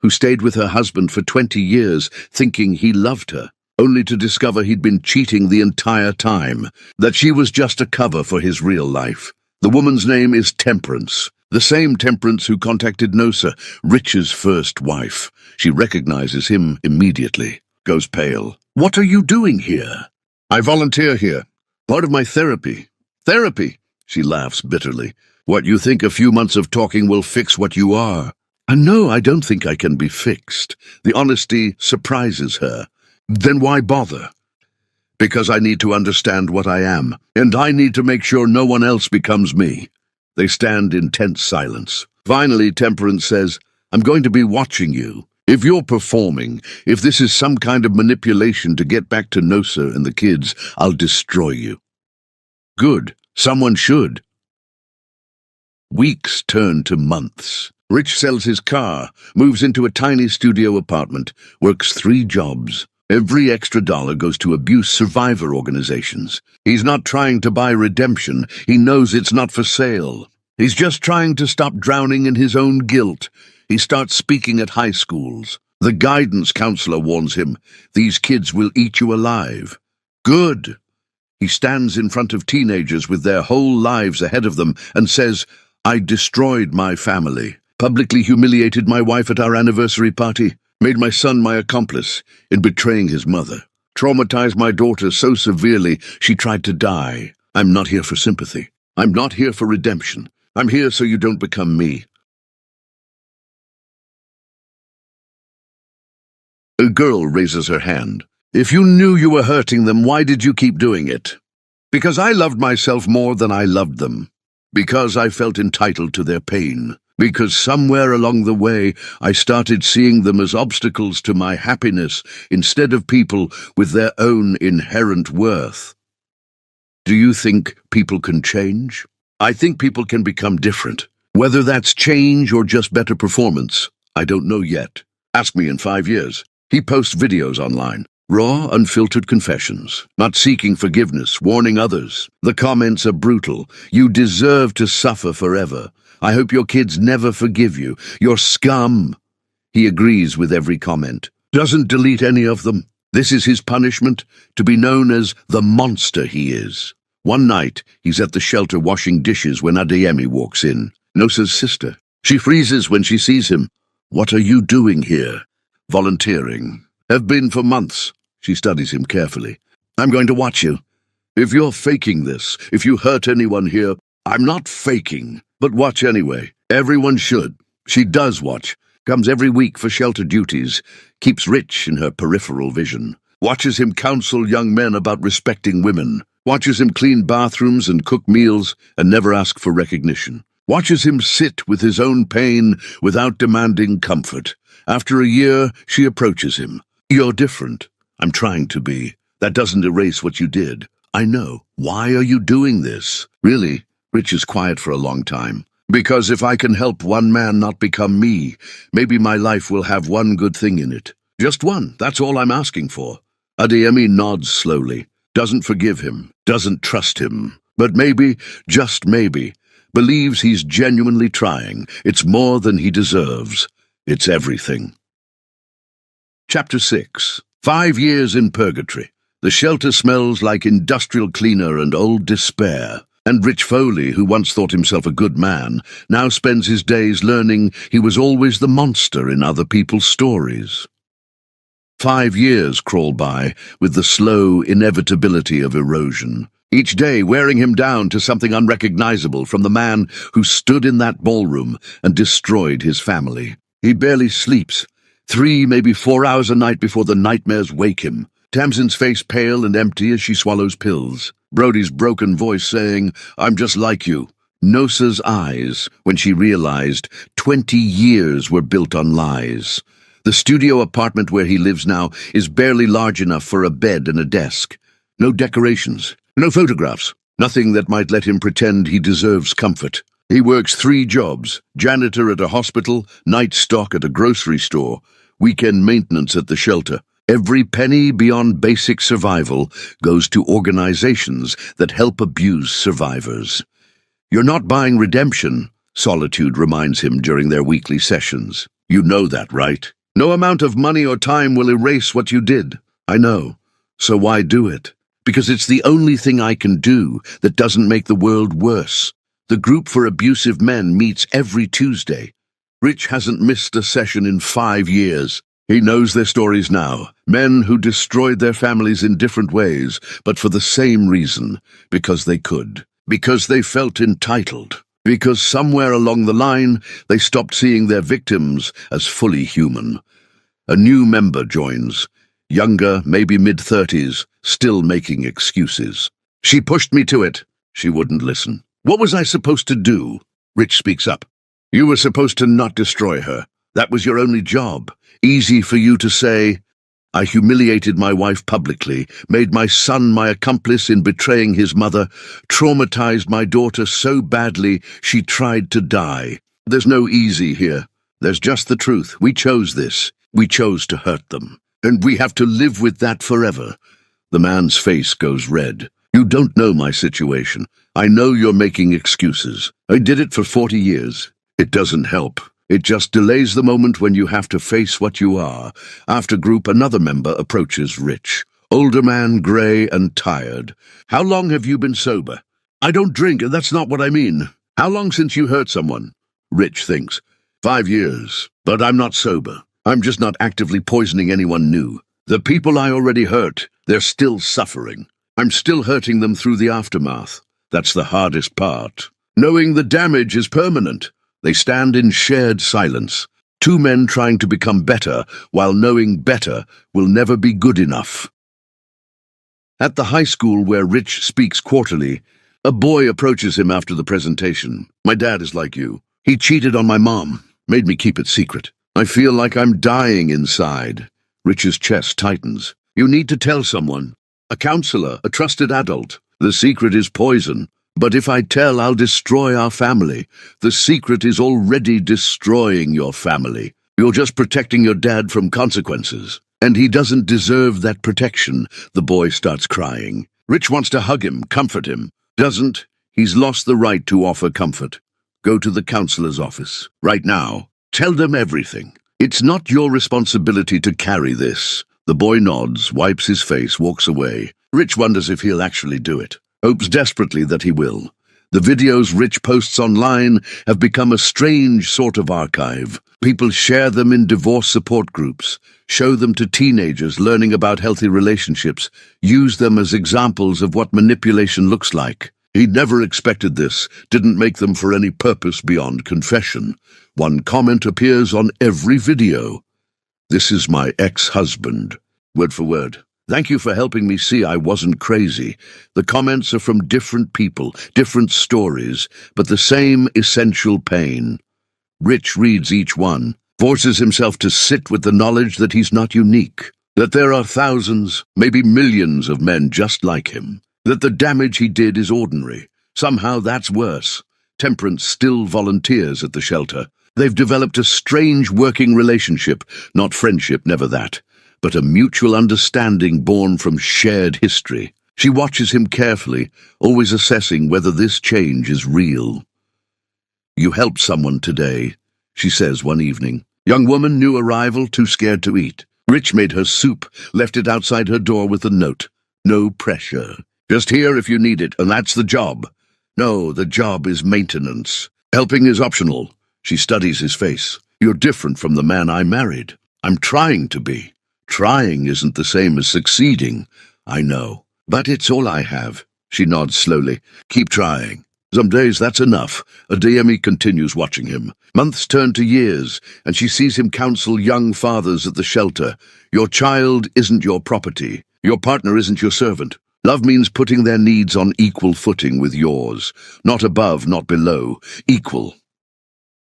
stayed with her husband for 20 years, thinking he loved her, only to discover he'd been cheating the entire time, that she was just a cover for his real life. The woman's name is Temperance, the same Temperance who contacted Nosa, Rich's first wife. She recognizes him immediately, goes pale. What are you doing here? I volunteer here. Part of my therapy. Therapy, she laughs bitterly. What, you think a few months of talking will fix what you are? And no, I don't think I can be fixed. The honesty surprises her. Then why bother? Because I need to understand what I am, and I need to make sure no one else becomes me. They stand in tense silence. Finally, Temperance says, I'm going to be watching you. If you're performing, if this is some kind of manipulation to get back to Nosa and the kids, I'll destroy you. Good. Someone should. Weeks turn to months. Rich sells his car, moves into a tiny studio apartment, works 3 jobs. Every extra dollar goes to abuse survivor organizations. He's not trying to buy redemption. He knows it's not for sale. He's just trying to stop drowning in his own guilt. He starts speaking at high schools. The guidance counselor warns him, these kids will eat you alive. Good. He stands in front of teenagers with their whole lives ahead of them and says, I destroyed my family, publicly humiliated my wife at our anniversary party, made my son my accomplice in betraying his mother. Traumatized my daughter so severely she tried to die. I'm not here for sympathy. I'm not here for redemption. I'm here so you don't become me. A girl raises her hand. If you knew you were hurting them, why did you keep doing it? Because I loved myself more than I loved them. Because I felt entitled to their pain. Because somewhere along the way, I started seeing them as obstacles to my happiness instead of people with their own inherent worth. Do you think people can change? I think people can become different. Whether that's change or just better performance, I don't know yet. Ask me in 5 years. He posts videos online. Raw, unfiltered confessions, not seeking forgiveness, warning others. The comments are brutal. You deserve to suffer forever. I hope your kids never forgive you. You're scum. He agrees with every comment. Doesn't delete any of them. This is his punishment, to be known as the monster he is. One night, he's at the shelter washing dishes when Adeyemi walks in, Nosa's sister. She freezes when she sees him. What are you doing here? Volunteering. Have been for months. She studies him carefully. I'm going to watch you. If you're faking this, if you hurt anyone here, I'm not faking, but watch anyway. Everyone should. She does watch. Comes every week for shelter duties. Keeps Rich in her peripheral vision. Watches him counsel young men about respecting women. Watches him clean bathrooms and cook meals and never ask for recognition. Watches him sit with his own pain without demanding comfort. After a year, she approaches him. You're different. I'm trying to be. That doesn't erase what you did. I know. Why are you doing this? Really, Rich is quiet for a long time. Because if I can help one man not become me, maybe my life will have one good thing in it. Just one, that's all I'm asking for. Adeyemi nods slowly. Doesn't forgive him. Doesn't trust him. But maybe, just maybe, believes he's genuinely trying. It's more than he deserves. It's everything. Chapter 6. 5 years in purgatory. The shelter smells like industrial cleaner and old despair. And Rich Foley, who once thought himself a good man, now spends his days learning he was always the monster in other people's stories. 5 years crawl by with the slow inevitability of erosion, each day wearing him down to something unrecognizable from the man who stood in that ballroom and destroyed his family. He barely sleeps, 3, maybe 4 hours a night before the nightmares wake him. Tamsin's face pale and empty as she swallows pills. Brody's broken voice saying, I'm just like you. Nosa's eyes when she realized 20 years were built on lies. The studio apartment where he lives now is barely large enough for a bed and a desk. No decorations, no photographs, nothing that might let him pretend he deserves comfort. He works 3 jobs, janitor at a hospital, night stock at a grocery store, weekend maintenance at the shelter. Every penny beyond basic survival goes to organizations that help abuse survivors. You're not buying redemption, Solitude reminds him during their weekly sessions. You know that, right? No amount of money or time will erase what you did. I know. So why do it? Because it's the only thing I can do that doesn't make the world worse. The group for abusive men meets every Tuesday. Rich hasn't missed a session in 5 years. He knows their stories now, men who destroyed their families in different ways, but for the same reason, because they could, because they felt entitled, because somewhere along the line they stopped seeing their victims as fully human. A new member joins, younger, maybe mid-30s, still making excuses. She pushed me to it. She wouldn't listen. What was I supposed to do? Rich speaks up. You were supposed to not destroy her. That was your only job. Easy for you to say, I humiliated my wife publicly, made my son my accomplice in betraying his mother, traumatized my daughter so badly she tried to die. There's no easy here. There's just the truth. We chose this. We chose to hurt them. And we have to live with that forever. The man's face goes red. You don't know my situation. I know you're making excuses. I did it for 40 years. It doesn't help. It just delays the moment when you have to face what you are. After group, another member approaches Rich. Older man, grey and tired. How long have you been sober? I don't drink, that's not what I mean. How long since you hurt someone? Rich thinks. 5 years. But I'm not sober. I'm just not actively poisoning anyone new. The people I already hurt, they're still suffering. I'm still hurting them through the aftermath. That's the hardest part. Knowing the damage is permanent. They stand in shared silence. Two men trying to become better, while knowing better will never be good enough. At the high school where Rich speaks quarterly, a boy approaches him after the presentation. My dad is like you. He cheated on my mom, made me keep it secret. I feel like I'm dying inside. Rich's chest tightens. You need to tell someone. A counselor, a trusted adult. The secret is poison. But if I tell, I'll destroy our family. The secret is already destroying your family. You're just protecting your dad from consequences. And he doesn't deserve that protection. The boy starts crying. Rich wants to hug him, comfort him. Doesn't. He's lost the right to offer comfort. Go to the counselor's office. Right now. Tell them everything. It's not your responsibility to carry this. The boy nods, wipes his face, walks away. Rich wonders if he'll actually do it. Hopes desperately that he will. The videos Rich posts online have become a strange sort of archive. People share them in divorce support groups, show them to teenagers learning about healthy relationships, use them as examples of what manipulation looks like. He never expected this, didn't make them for any purpose beyond confession. One comment appears on every video. This is my ex-husband. Word for word. Thank you for helping me see I wasn't crazy. The comments are from different people, different stories, but the same essential pain. Rich reads each one, forces himself to sit with the knowledge that he's not unique, that there are thousands, maybe millions of men just like him, that the damage he did is ordinary. Somehow that's worse. Temperance still volunteers at the shelter. They've developed a strange working relationship, not friendship, never that, but a mutual understanding born from shared history. She watches him carefully, always assessing whether this change is real. You helped someone today, she says one evening. Young woman, new arrival, too scared to eat. Rich made her soup, left it outside her door with a note. No pressure. Just here if you need it, and that's the job. No, the job is maintenance. Helping is optional. She studies his face. You're different from the man I married. I'm trying to be. Trying isn't the same as succeeding. I know. But it's all I have. She nods slowly. Keep trying. Some days that's enough. Adeyemi continues watching him. Months turn to years, and she sees him counsel young fathers at the shelter. Your child isn't your property. Your partner isn't your servant. Love means putting their needs on equal footing with yours. Not above, not below. Equal.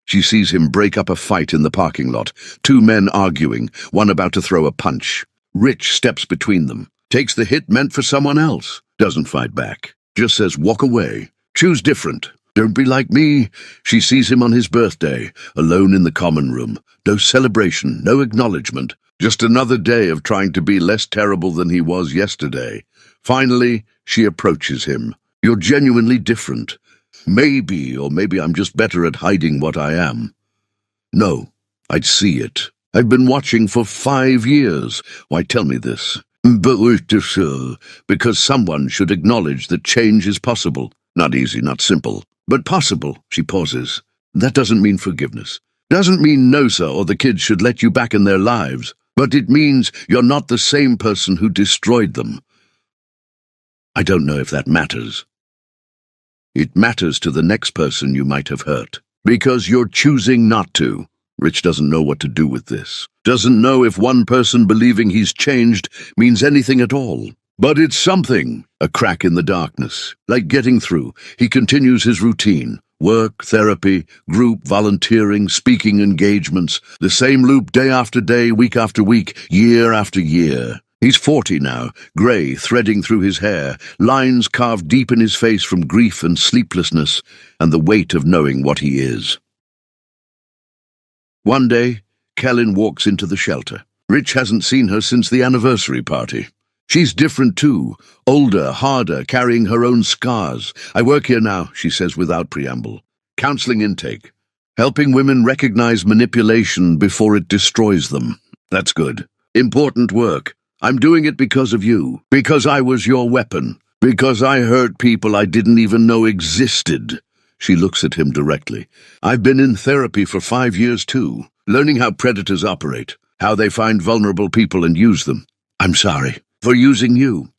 She sees him break up a fight in the parking lot. Two men arguing, one about to throw a punch. Rich steps between them. Takes the hit meant for someone else. Doesn't fight back. Just says walk away. Choose different. Don't be like me. She sees him on his birthday, alone in the common room. No celebration, no acknowledgement. Just another day of trying to be less terrible than he was yesterday. Finally, she approaches him. You're genuinely different. Maybe, or maybe I'm just better at hiding what I am. No, I'd see it. I've been watching for 5 years. Why tell me this? Because someone should acknowledge that change is possible. Not easy, not simple, but possible. She pauses. That doesn't mean forgiveness. Doesn't mean Nosa or the kids should let you back in their lives. But it means you're not the same person who destroyed them. I don't know if that matters. It matters to the next person you might have hurt. Because you're choosing not to. Rich doesn't know what to do with this. Doesn't know if one person believing he's changed means anything at all. But it's something. A crack in the darkness. Like getting through. He continues his routine. Work, therapy, group, volunteering, speaking engagements. The same loop day after day, week after week, year after year. He's 40 now, grey threading through his hair, lines carved deep in his face from grief and sleeplessness, and the weight of knowing what he is. One day, Kellen walks into the shelter. Rich hasn't seen her since the anniversary party. She's different too, older, harder, carrying her own scars. I work here now, she says without preamble. Counseling intake. Helping women recognize manipulation before it destroys them. That's good. Important work. I'm doing it because of you, because I was your weapon, because I hurt people I didn't even know existed. She looks at him directly. I've been in therapy for 5 years too, learning how predators operate, how they find vulnerable people and use them. I'm sorry. For using you.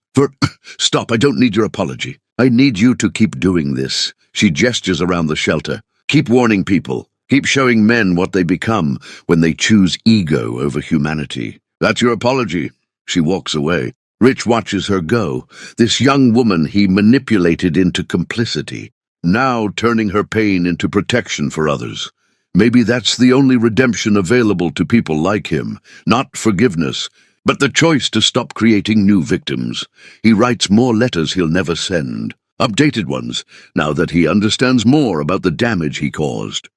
Stop, I don't need your apology. I need you to keep doing this. She gestures around the shelter. Keep warning people. Keep showing men what they become when they choose ego over humanity. That's your apology. She walks away. Rich watches her go. This young woman he manipulated into complicity, now turning her pain into protection for others. Maybe that's the only redemption available to people like him. Not forgiveness, but the choice to stop creating new victims. He writes more letters he'll never send. Updated ones, now that he understands more about the damage he caused.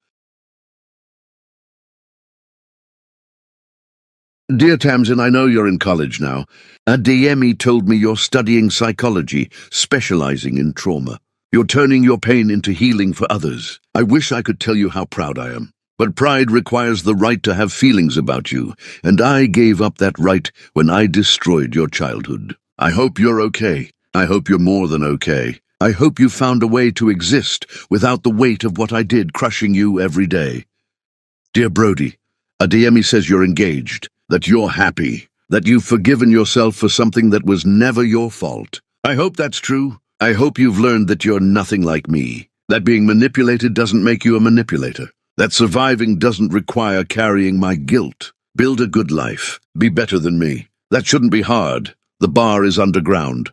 Dear Tamsin, I know you're in college now. A DME told me you're studying psychology, specializing in trauma. You're turning your pain into healing for others. I wish I could tell you how proud I am. But pride requires the right to have feelings about you, and I gave up that right when I destroyed your childhood. I hope you're okay. I hope you're more than okay. I hope you found a way to exist without the weight of what I did crushing you every day. Dear Brody, Adeyemi says you're engaged, that you're happy, that you've forgiven yourself for something that was never your fault. I hope that's true. I hope you've learned that you're nothing like me, that being manipulated doesn't make you a manipulator, that surviving doesn't require carrying my guilt. Build a good life. Be better than me. That shouldn't be hard. The bar is underground.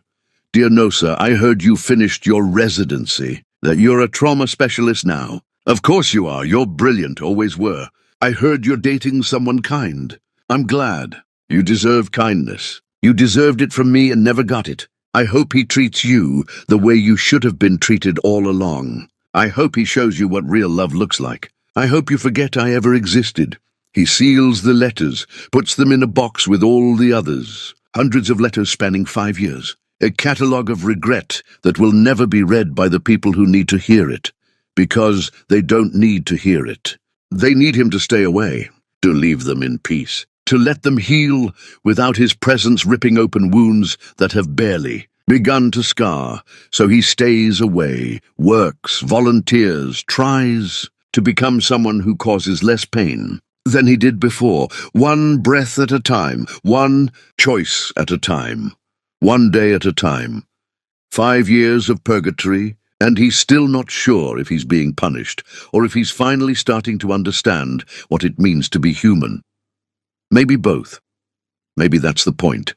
Dear Nosa, I heard you finished your residency, that you're a trauma specialist now. Of course you are. You're brilliant, always were. I heard you're dating someone kind. I'm glad. You deserve kindness. You deserved it from me and never got it. I hope he treats you the way you should have been treated all along. I hope he shows you what real love looks like. I hope you forget I ever existed. He seals the letters, puts them in a box with all the others. Hundreds of letters spanning 5 years. A catalogue of regret that will never be read by the people who need to hear it, because they don't need to hear it. They need him to stay away, to leave them in peace, to let them heal without his presence ripping open wounds that have barely begun to scar. So he stays away, works, volunteers, tries to become someone who causes less pain than he did before, one breath at a time, one choice at a time. One day at a time. 5 years of purgatory, and he's still not sure if he's being punished, or if he's finally starting to understand what it means to be human. Maybe both. Maybe that's the point.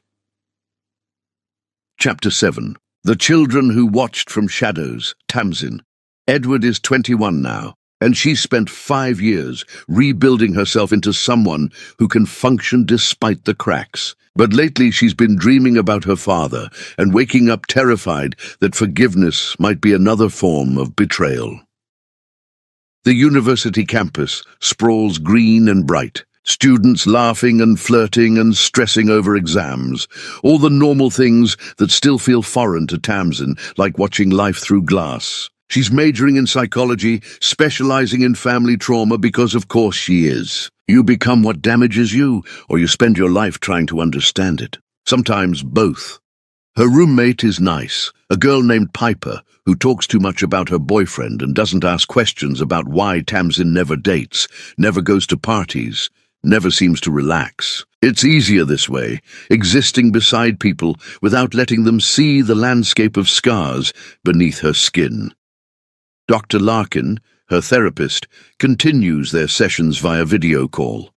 Chapter 7. The Children Who Watched from Shadows, Tamsin. Edward is 21 now, and she's spent 5 years rebuilding herself into someone who can function despite the cracks. But lately she's been dreaming about her father and waking up terrified that forgiveness might be another form of betrayal. The university campus sprawls green and bright, students laughing and flirting and stressing over exams, all the normal things that still feel foreign to Tamsin, like watching life through glass. She's majoring in psychology, specializing in family trauma because of course she is. You become what damages you, or you spend your life trying to understand it. Sometimes both. Her roommate is nice, a girl named Piper, who talks too much about her boyfriend and doesn't ask questions about why Tamsin never dates, never goes to parties, never seems to relax. It's easier this way, existing beside people without letting them see the landscape of scars beneath her skin. Dr. Larkin, her therapist, continues their sessions via video call.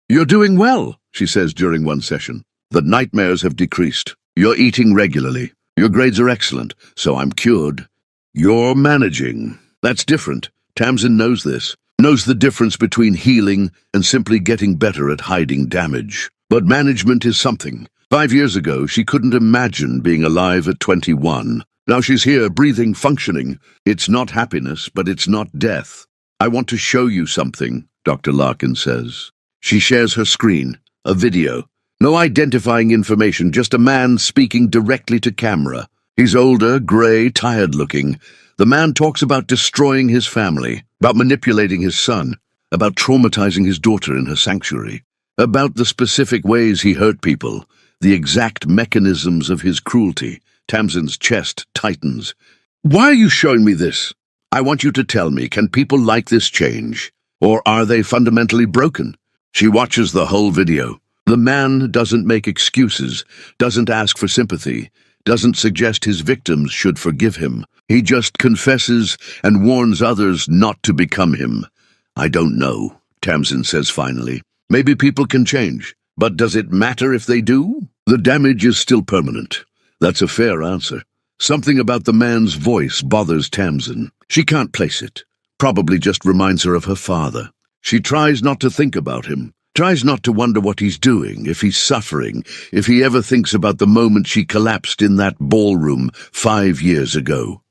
"You're doing well," she says during one session. "The nightmares have decreased. You're eating regularly. Your grades are excellent, so I'm cured. You're managing. That's different. Tamsin knows this, knows the difference between healing and simply getting better at hiding damage. But management is something. 5 years ago, she couldn't imagine being alive at 21. Now she's here, breathing, functioning. It's not happiness, but it's not death. I want to show you something," Dr. Larkin says. She shares her screen, a video. No identifying information, just a man speaking directly to camera. He's older, grey, tired-looking. The man talks about destroying his family, about manipulating his son, about traumatizing his daughter in her sanctuary, about the specific ways he hurt people, the exact mechanisms of his cruelty. Tamsin's chest tightens. "Why are you showing me this? I want you to tell me, can people like this change? Or are they fundamentally broken?" She watches the whole video. The man doesn't make excuses, doesn't ask for sympathy, doesn't suggest his victims should forgive him. He just confesses and warns others not to become him. "I don't know," Tamsin says finally. "Maybe people can change, but does it matter if they do? The damage is still permanent." That's a fair answer. Something about the man's voice bothers Tamsin. She can't place it. Probably just reminds her of her father. She tries not to think about him, tries not to wonder what he's doing, if he's suffering, if he ever thinks about the moment she collapsed in that ballroom 5 years ago.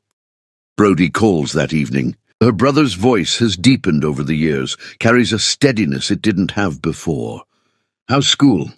Brody calls that evening. Her brother's voice has deepened over the years, carries a steadiness it didn't have before. "How's school?"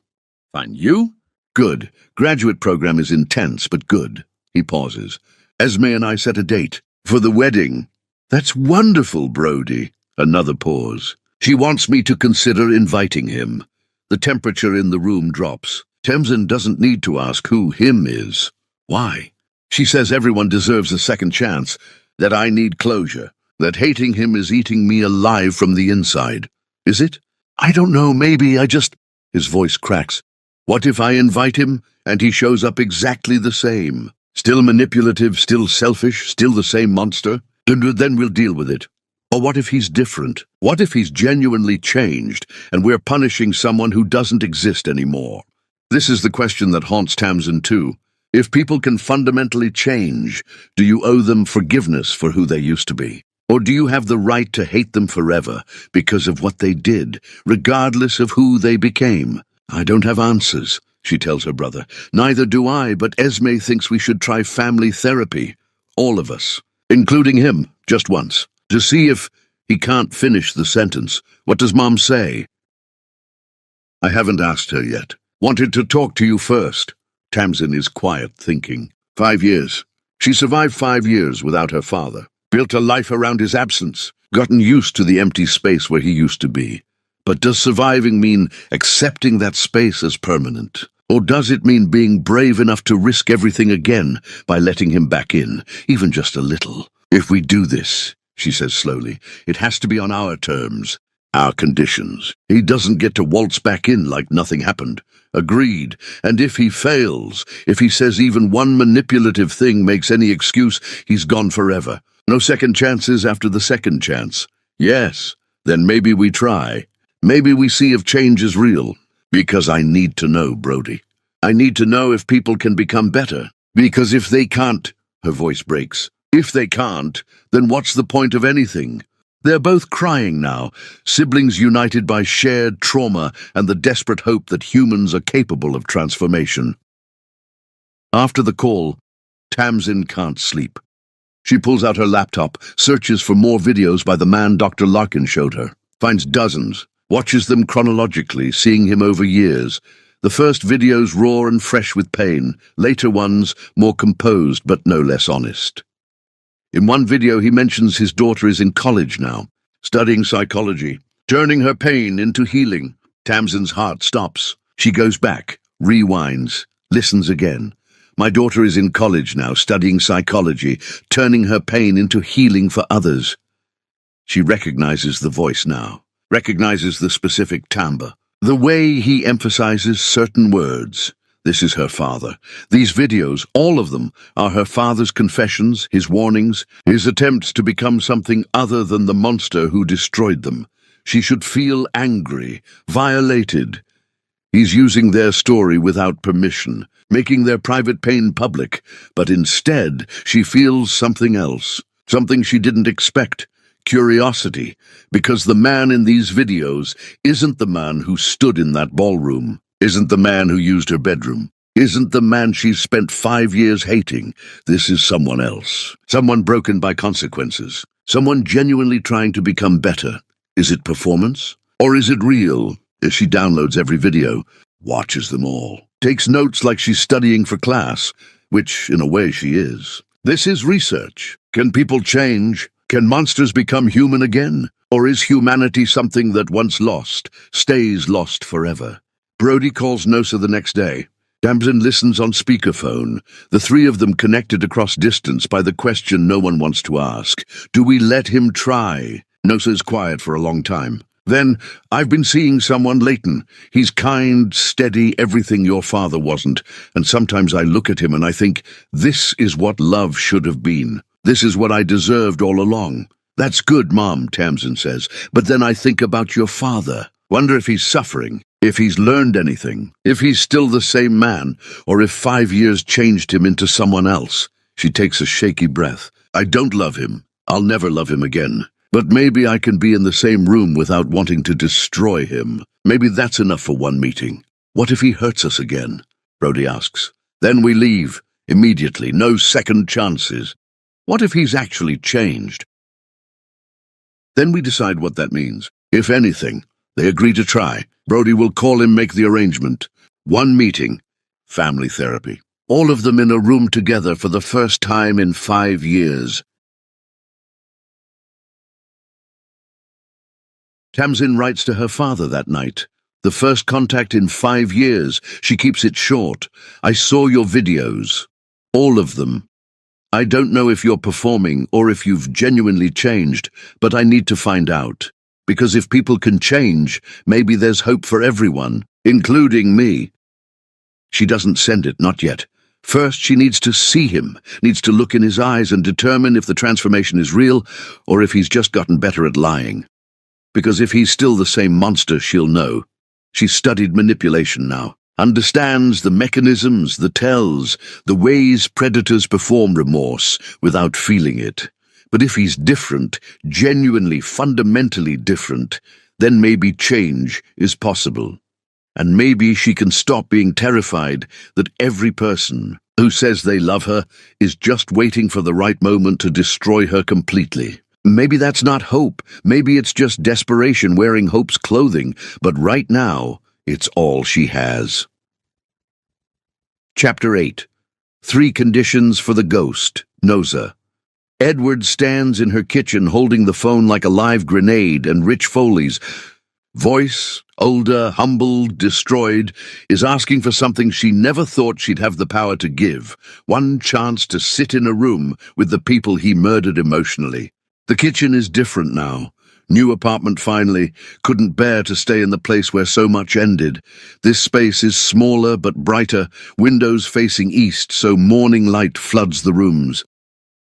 "Fine. You?" "Good. Graduate program is intense, but good." He pauses. "Esme and I set a date. For the wedding." "That's wonderful, Brody." Another pause. "She wants me to consider inviting him." The temperature in the room drops. Tamsin doesn't need to ask who him is. Why? She says everyone deserves a second chance, that I need closure, that hating him is eating me alive from the inside. Is it? "I don't know, maybe I just—" His voice cracks. "What if I invite him and he shows up exactly the same? Still manipulative, still selfish, still the same monster? Then we'll deal with it. Or what if he's different? What if he's genuinely changed and we're punishing someone who doesn't exist anymore?" This is the question that haunts Tamsin too. If people can fundamentally change, do you owe them forgiveness for who they used to be? Or do you have the right to hate them forever because of what they did, regardless of who they became? "I don't have answers," she tells her brother. "Neither do I, but Esme thinks we should try family therapy. All of us, including him, just once, to see if—" He can't finish the sentence. "What does Mom say?" "I haven't asked her yet. Wanted to talk to you first." Tamsin is quiet, thinking. 5 years. She survived 5 years without her father. Built a life around his absence. Gotten used to the empty space where he used to be. But does surviving mean accepting that space as permanent? Or does it mean being brave enough to risk everything again by letting him back in, even just a little? "If we do this," she says slowly, "it has to be on our terms, our conditions. He doesn't get to waltz back in like nothing happened." "Agreed. And if he fails, if he says even one manipulative thing makes any excuse, he's gone forever. No second chances after the second chance." "Yes, then maybe we try. Maybe we see if change is real. Because I need to know, Brody. I need to know if people can become better. Because if they can't—" Her voice breaks. "If they can't, then what's the point of anything?" They're both crying now, siblings united by shared trauma and the desperate hope that humans are capable of transformation. After the call, Tamsin can't sleep. She pulls out her laptop, searches for more videos by the man Dr. Larkin showed her, finds dozens, watches them chronologically, seeing him over years. The first videos raw and fresh with pain, later ones more composed but no less honest. In one video he mentions his daughter is in college now, studying psychology, turning her pain into healing. Tamsin's heart stops. She goes back, rewinds, listens again. "My daughter is in college now, studying psychology, turning her pain into healing for others." She recognizes the voice now, recognizes the specific timbre, the way he emphasizes certain words. This is her father. These videos, all of them, are her father's confessions, his warnings, his attempts to become something other than the monster who destroyed them. She should feel angry, violated. He's using their story without permission, making their private pain public, but instead she feels something else, something she didn't expect. Curiosity, because the man in these videos isn't the man who stood in that ballroom. Isn't the man who used her bedroom. Isn't the man she's spent 5 years hating. This is someone else. Someone broken by consequences. Someone genuinely trying to become better. Is it performance? Or is it real? As she downloads every video, watches them all, takes notes like she's studying for class, which in a way she is. This is research. Can people change? Can monsters become human again? Or is humanity something that once lost, stays lost forever? Brody calls Nosa the next day. Tamsin listens on speakerphone, the three of them connected across distance by the question no one wants to ask. Do we let him try? Nosa's quiet for a long time. Then, I've been seeing someone, Leighton. He's kind, steady, everything your father wasn't. And sometimes I look at him and I think, this is what love should have been. This is what I deserved all along. That's good, Mom, Tamsin says. But then I think about your father. Wonder if he's suffering, if he's learned anything, if he's still the same man, or if 5 years changed him into someone else. She takes a shaky breath. I don't love him. I'll never love him again. But maybe I can be in the same room without wanting to destroy him. Maybe that's enough for one meeting. What if he hurts us again? Brody asks. Then we leave, immediately, no second chances. What if he's actually changed? Then we decide what that means. If anything, they agree to try. Brody will call him, make the arrangement. One meeting, family therapy. All of them in a room together for the first time in 5 years. Tamsin writes to her father that night. The first contact in 5 years. She keeps it short. I saw your videos. All of them. I don't know if you're performing or if you've genuinely changed, but I need to find out. Because if people can change, maybe there's hope for everyone, including me. She doesn't send it, not yet. First, she needs to see him, needs to look in his eyes and determine if the transformation is real or if he's just gotten better at lying. Because if he's still the same monster, she'll know. She's studied manipulation now, understands the mechanisms, the tells, the ways predators perform remorse without feeling it. But if he's different, genuinely, fundamentally different, then maybe change is possible. And maybe she can stop being terrified that every person who says they love her is just waiting for the right moment to destroy her completely. Maybe that's not hope. Maybe it's just desperation wearing hope's clothing. But right now, it's all she has. Chapter 8. 3 Conditions for the Ghost, Noza. Edward stands in her kitchen holding the phone like a live grenade, and Rich Foley's voice, older, humbled, destroyed, is asking for something she never thought she'd have the power to give. One chance to sit in a room with the people he murdered emotionally. The kitchen is different now. New apartment finally. Couldn't bear to stay in the place where so much ended. This space is smaller but brighter, windows facing east so morning light floods the rooms.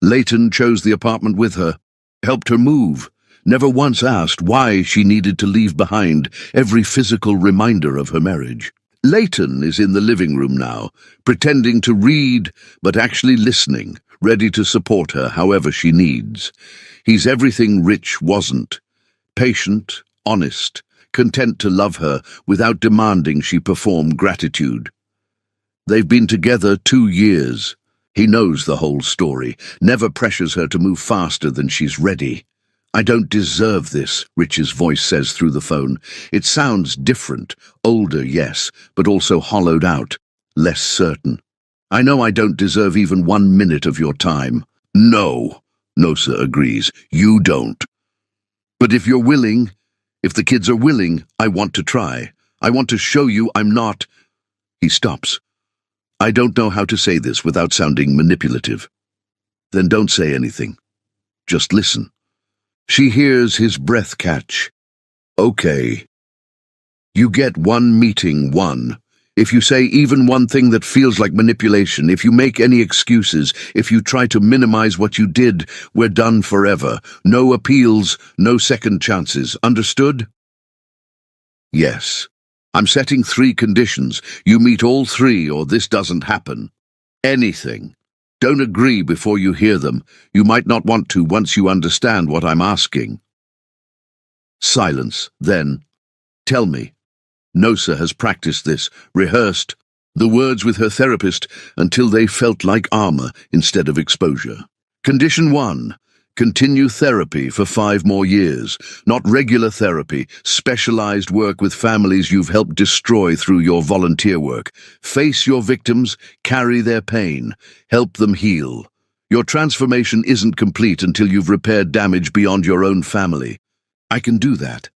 Leighton chose the apartment with her, helped her move, never once asked why she needed to leave behind every physical reminder of her marriage. Leighton is in the living room now, pretending to read but actually listening, ready to support her however she needs. He's everything Rich wasn't. Patient, honest, content to love her without demanding she perform gratitude. They've been together 2 years. He knows the whole story, never pressures her to move faster than she's ready. I don't deserve this, Rich's voice says through the phone. It sounds different, older, yes, but also hollowed out, less certain. I know I don't deserve even 1 minute of your time. No, Noza agrees, you don't. But if you're willing, if the kids are willing, I want to try. I want to show you I'm not. He stops. I don't know how to say this without sounding manipulative. Then don't say anything. Just listen. She hears his breath catch. Okay. You get 1 meeting, 1. If you say even one thing that feels like manipulation, if you make any excuses, if you try to minimize what you did, we're done forever. No appeals, no second chances. Understood? Yes. I'm setting 3 conditions. You meet all 3 or this doesn't happen. Anything. Don't agree before you hear them. You might not want to once you understand what I'm asking. Silence. Then, tell me. Noza has practiced this, rehearsed the words with her therapist until they felt like armor instead of exposure. Condition 1. Continue therapy for 5 more years. Not regular therapy, specialized work with families you've helped destroy through your volunteer work. Face your victims, carry their pain, help them heal. Your transformation isn't complete until you've repaired damage beyond your own family. I can do that.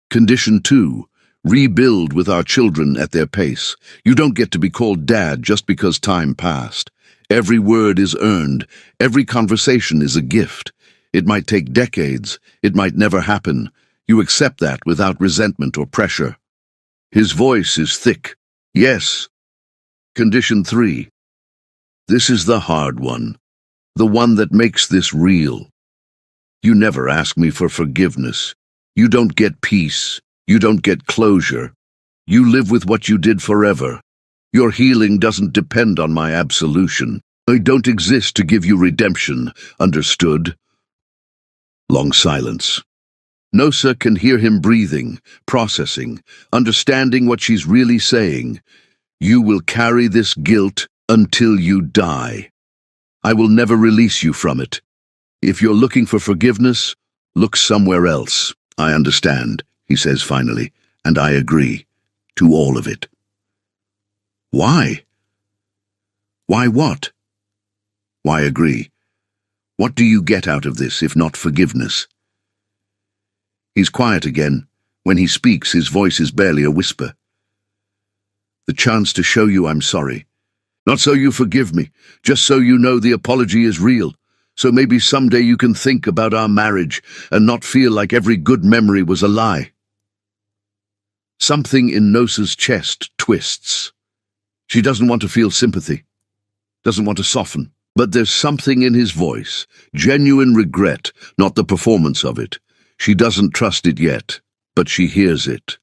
Condition 2. Rebuild with our children at their pace. You don't get to be called dad just because time passed. Every word is earned. Every conversation is a gift. It might take decades. It might never happen. You accept that without resentment or pressure. His voice is thick. Yes. Condition 3. This is the hard one. The one that makes this real. You never ask me for forgiveness. You don't get peace. You don't get closure. You live with what you did forever. Your healing doesn't depend on my absolution. I don't exist to give you redemption. Understood? Long silence. Nosa can hear him breathing, processing, understanding what she's really saying. You will carry this guilt until you die. I will never release you from it. If you're looking for forgiveness, look somewhere else. I understand, he says finally, and I agree to all of it. Why? Why what? Why agree? What do you get out of this, if not forgiveness? He's quiet again. When he speaks, his voice is barely a whisper. The chance to show you I'm sorry. Not so you forgive me, just so you know the apology is real. So maybe someday you can think about our marriage and not feel like every good memory was a lie. Something in Nosa's chest twists. She doesn't want to feel sympathy, doesn't want to soften, but there's something in his voice, genuine regret, not the performance of it. She doesn't trust it yet, but she hears it.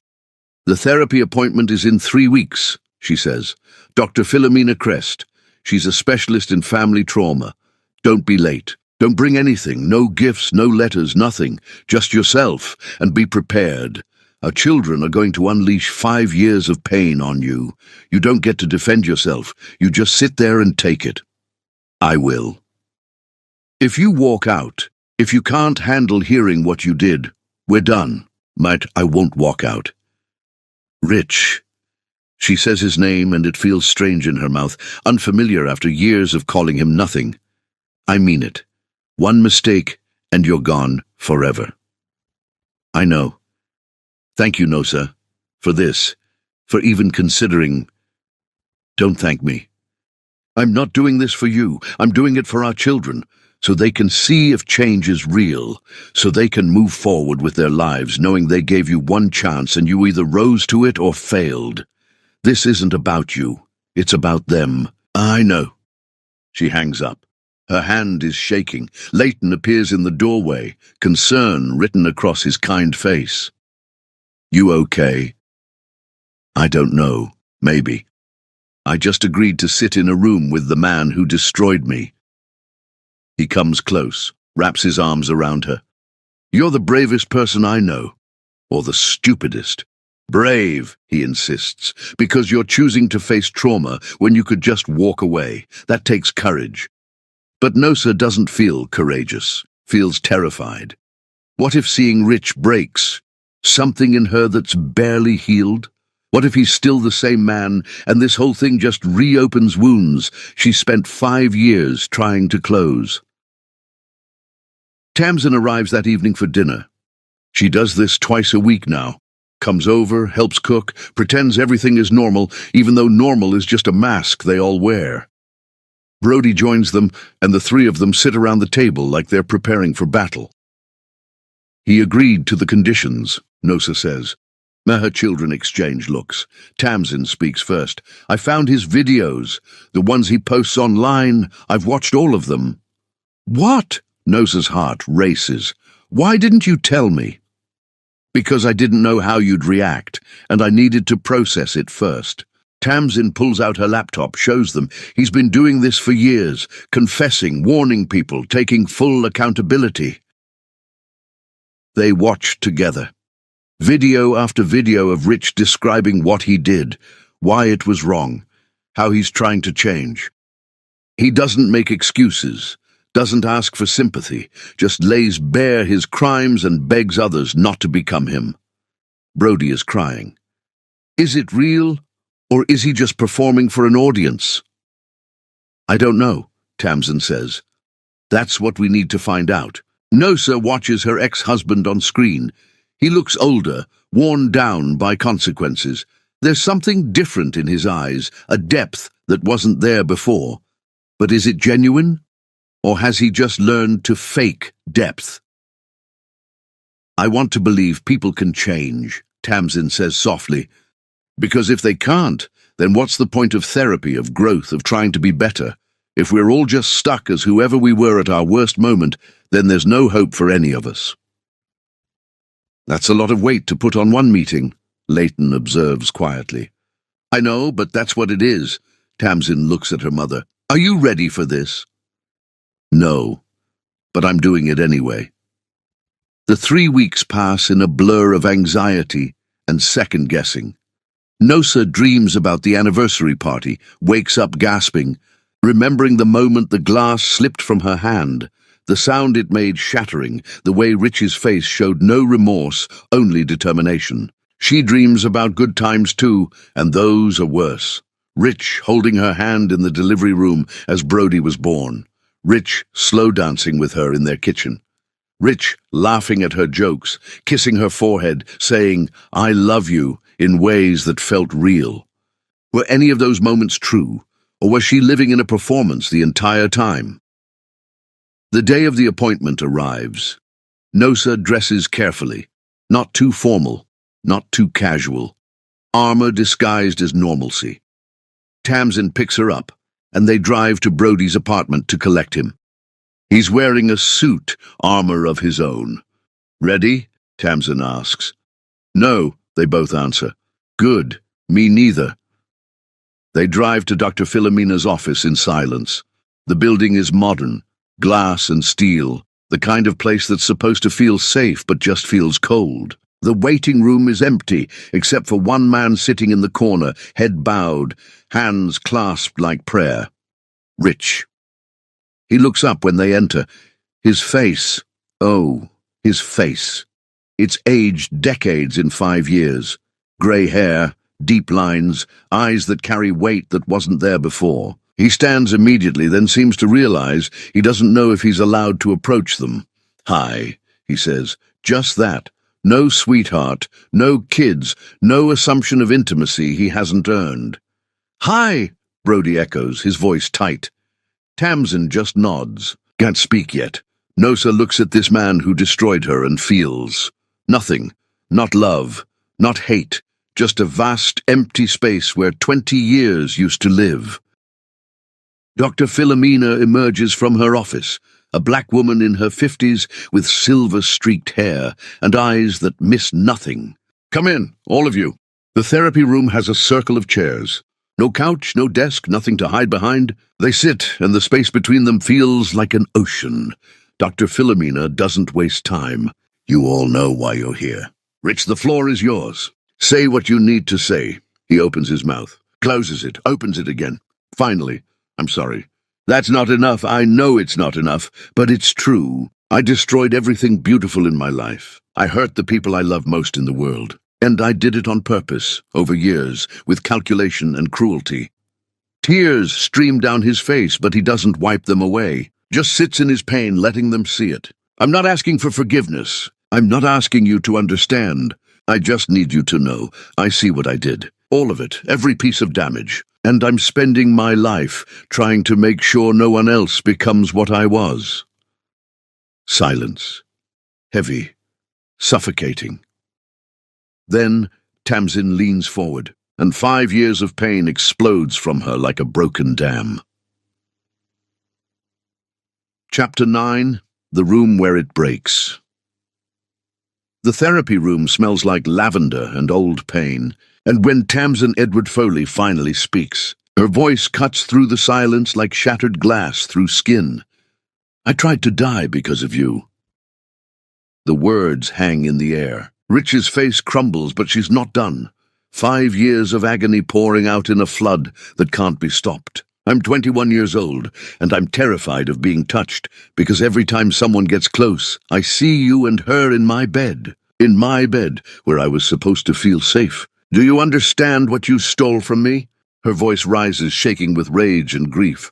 The therapy appointment is in 3 weeks, she says. Dr. Philomena Crest. She's a specialist in family trauma. Don't be late. Don't bring anything, no gifts, no letters, nothing. Just yourself, and be prepared. Our children are going to unleash 5 years of pain on you. You don't get to defend yourself. You just sit there and take it. I will. If you walk out, if you can't handle hearing what you did, we're done. But I won't walk out. Rich. She says his name and it feels strange in her mouth, unfamiliar after years of calling him nothing. I mean it. One mistake and you're gone forever. I know. Thank you, Nosa, for this, for even considering. Don't thank me. I'm not doing this for you. I'm doing it for our children, so they can see if change is real, so they can move forward with their lives knowing they gave you one chance and you either rose to it or failed. This isn't about you. It's about them. I know. She hangs up. Her hand is shaking. Leighton appears in the doorway, concern written across his kind face. You okay? I don't know. Maybe. I just agreed to sit in a room with the man who destroyed me. He comes close, wraps his arms around her. You're the bravest person I know. Or the stupidest. Brave, he insists, because you're choosing to face trauma when you could just walk away. That takes courage. But Nosa doesn't feel courageous, feels terrified. What if seeing Rich breaks? Something in her that's barely healed? What if he's still the same man, and this whole thing just reopens wounds she spent 5 years trying to close? Tamsin arrives that evening for dinner. She does this twice a week now. Comes over, helps cook, pretends everything is normal, even though normal is just a mask they all wear. Brody joins them, and the 3 of them sit around the table like they're preparing for battle. He agreed to the conditions, Nosa says. Her children exchange looks. Tamsin speaks first. I found his videos, the ones he posts online. I've watched all of them. What? Nosa's heart races. Why didn't you tell me? Because I didn't know how you'd react, and I needed to process it first. Tamsin pulls out her laptop, shows them. He's been doing this for years, confessing, warning people, taking full accountability. They watched together. Video after video of Rich describing what he did, why it was wrong, how he's trying to change. He doesn't make excuses, doesn't ask for sympathy, just lays bare his crimes and begs others not to become him. Brody is crying. Is it real, or is he just performing for an audience? I don't know, Tamsin says. That's what we need to find out. Nosa watches her ex-husband on screen. He looks older, worn down by consequences. There's something different in his eyes, a depth that wasn't there before. But is it genuine? Or has he just learned to fake depth? I want to believe people can change, Tamsin says softly. Because if they can't, then what's the point of therapy, of growth, of trying to be better? If we're all just stuck as whoever we were at our worst moment, then there's no hope for any of us. That's a lot of weight to put on one meeting, Leighton observes quietly. I know, but that's what it is. Tamsin looks at her mother. Are you ready for this? No, but I'm doing it anyway. The 3 weeks pass in a blur of anxiety and second-guessing. Nosa dreams about the anniversary party, wakes up gasping, remembering the moment the glass slipped from her hand, the sound it made shattering, the way Rich's face showed no remorse, only determination. She dreams about good times too, and those are worse. Rich holding her hand in the delivery room as Brody was born. Rich slow dancing with her in their kitchen. Rich laughing at her jokes, kissing her forehead, saying, I love you, in ways that felt real. Were any of those moments true, or was she living in a performance the entire time? The day of the appointment arrives. Nosa dresses carefully, not too formal, not too casual. Armor disguised as normalcy. Tamsin picks her up, and they drive to Brody's apartment to collect him. He's wearing a suit, armor of his own. Ready? Tamsin asks. No, they both answer. Good, me neither. They drive to Dr. Philomena's office in silence. The building is modern, glass and steel, the kind of place that's supposed to feel safe but just feels cold. The waiting room is empty, except for one man sitting in the corner, head bowed, hands clasped like prayer. Rich. He looks up when they enter. His face, oh, his face. It's aged decades in 5 years. Grey hair, deep lines, eyes that carry weight that wasn't there before. He stands immediately, then seems to realize he doesn't know if he's allowed to approach them. Hi, he says, just that. No sweetheart, no kids, no assumption of intimacy he hasn't earned. Hi, Brody echoes, his voice tight. Tamsin just nods. Can't speak yet. Nosa looks at this man who destroyed her and feels nothing. Not love, not hate, just a vast, empty space where 20 years used to live. Dr. Philomena emerges from her office, a black woman in her 50s with silver-streaked hair and eyes that miss nothing. Come in, all of you. The therapy room has a circle of chairs. No couch, no desk, nothing to hide behind. They sit, and the space between them feels like an ocean. Dr. Philomena doesn't waste time. You all know why you're here. Rich, the floor is yours. Say what you need to say. He opens his mouth, closes it, opens it again. Finally, I'm sorry. That's not enough. I know it's not enough, but it's true. I destroyed everything beautiful in my life. I hurt the people I love most in the world. And I did it on purpose, over years, with calculation and cruelty. Tears stream down his face, but he doesn't wipe them away. Just sits in his pain, letting them see it. I'm not asking for forgiveness. I'm not asking you to understand. I just need you to know. I see what I did. All of it, every piece of damage. And I'm spending my life trying to make sure no one else becomes what I was. Silence. Heavy. Suffocating. Then Tamsin leans forward, and 5 years of pain explodes from her like a broken dam. Chapter 9. The Room Where It Breaks. The therapy room smells like lavender and old pain, and when Tamsin Edward Foley finally speaks, her voice cuts through the silence like shattered glass through skin. I tried to die because of you. The words hang in the air. Rich's face crumbles, but she's not done. 5 years of agony pouring out in a flood that can't be stopped. I'm 21 years old, and I'm terrified of being touched, because every time someone gets close, I see you and her in my bed, where I was supposed to feel safe. Do you understand what you stole from me? Her voice rises, shaking with rage and grief.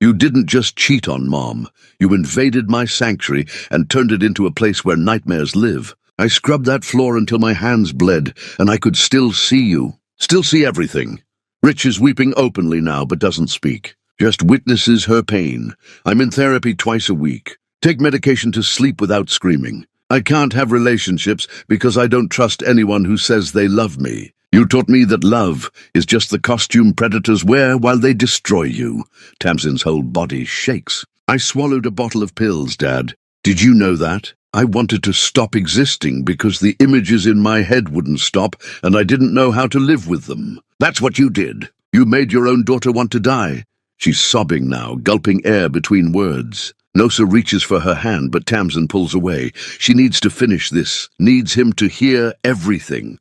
You didn't just cheat on Mom. You invaded my sanctuary and turned it into a place where nightmares live. I scrubbed that floor until my hands bled, and I could still see you. Still see everything. Rich is weeping openly now, but doesn't speak. Just witnesses her pain. I'm in therapy twice a week. Take medication to sleep without screaming. I can't have relationships because I don't trust anyone who says they love me. You taught me that love is just the costume predators wear while they destroy you. Tamsin's whole body shakes. I swallowed a bottle of pills, Dad. Did you know that? I wanted to stop existing because the images in my head wouldn't stop, and I didn't know how to live with them. That's what you did. You made your own daughter want to die. She's sobbing now, gulping air between words. Nosa reaches for her hand, but Tamsin pulls away. She needs to finish this, needs him to hear everything.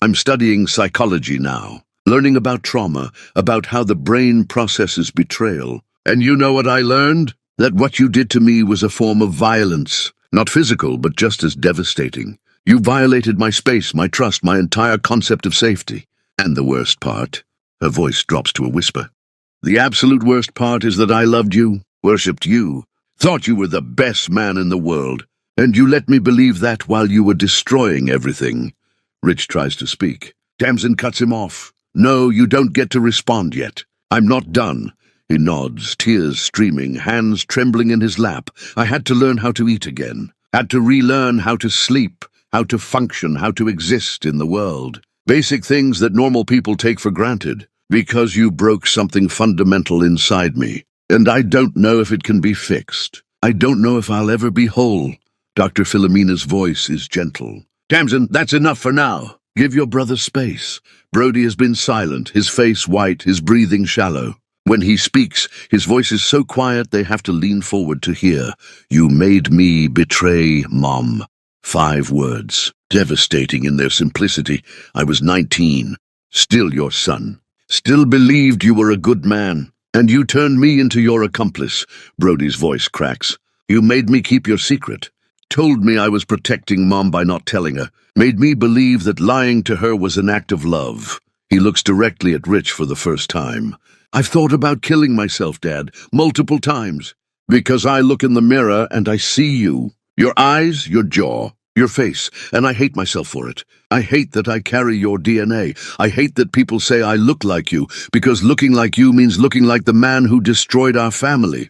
I'm studying psychology now, learning about trauma, about how the brain processes betrayal. And you know what I learned? That what you did to me was a form of violence. Not physical, but just as devastating. You violated my space, my trust, my entire concept of safety. And the worst part, her voice drops to a whisper. The absolute worst part is that I loved you, worshipped you, thought you were the best man in the world, and you let me believe that while you were destroying everything. Rich tries to speak. Tamsin cuts him off. No, you don't get to respond yet. I'm not done. He nods, tears streaming, hands trembling in his lap. I had to learn how to eat again. Had to relearn how to sleep, how to function, how to exist in the world. Basic things that normal people take for granted. Because you broke something fundamental inside me. And I don't know if it can be fixed. I don't know if I'll ever be whole. Dr. Philomena's voice is gentle. Tamsin, that's enough for now. Give your brother space. Brody has been silent, his face white, his breathing shallow. When he speaks, his voice is so quiet they have to lean forward to hear. You made me betray Mom. 5 words, devastating in their simplicity. I was 19, still your son. Still believed you were a good man. And you turned me into your accomplice. Brody's voice cracks. You made me keep your secret. Told me I was protecting Mom by not telling her. Made me believe that lying to her was an act of love. He looks directly at Rich for the first time. I've thought about killing myself, Dad, multiple times. Because I look in the mirror and I see you. Your eyes, your jaw, your face, and I hate myself for it. I hate that I carry your DNA. I hate that people say I look like you, because looking like you means looking like the man who destroyed our family.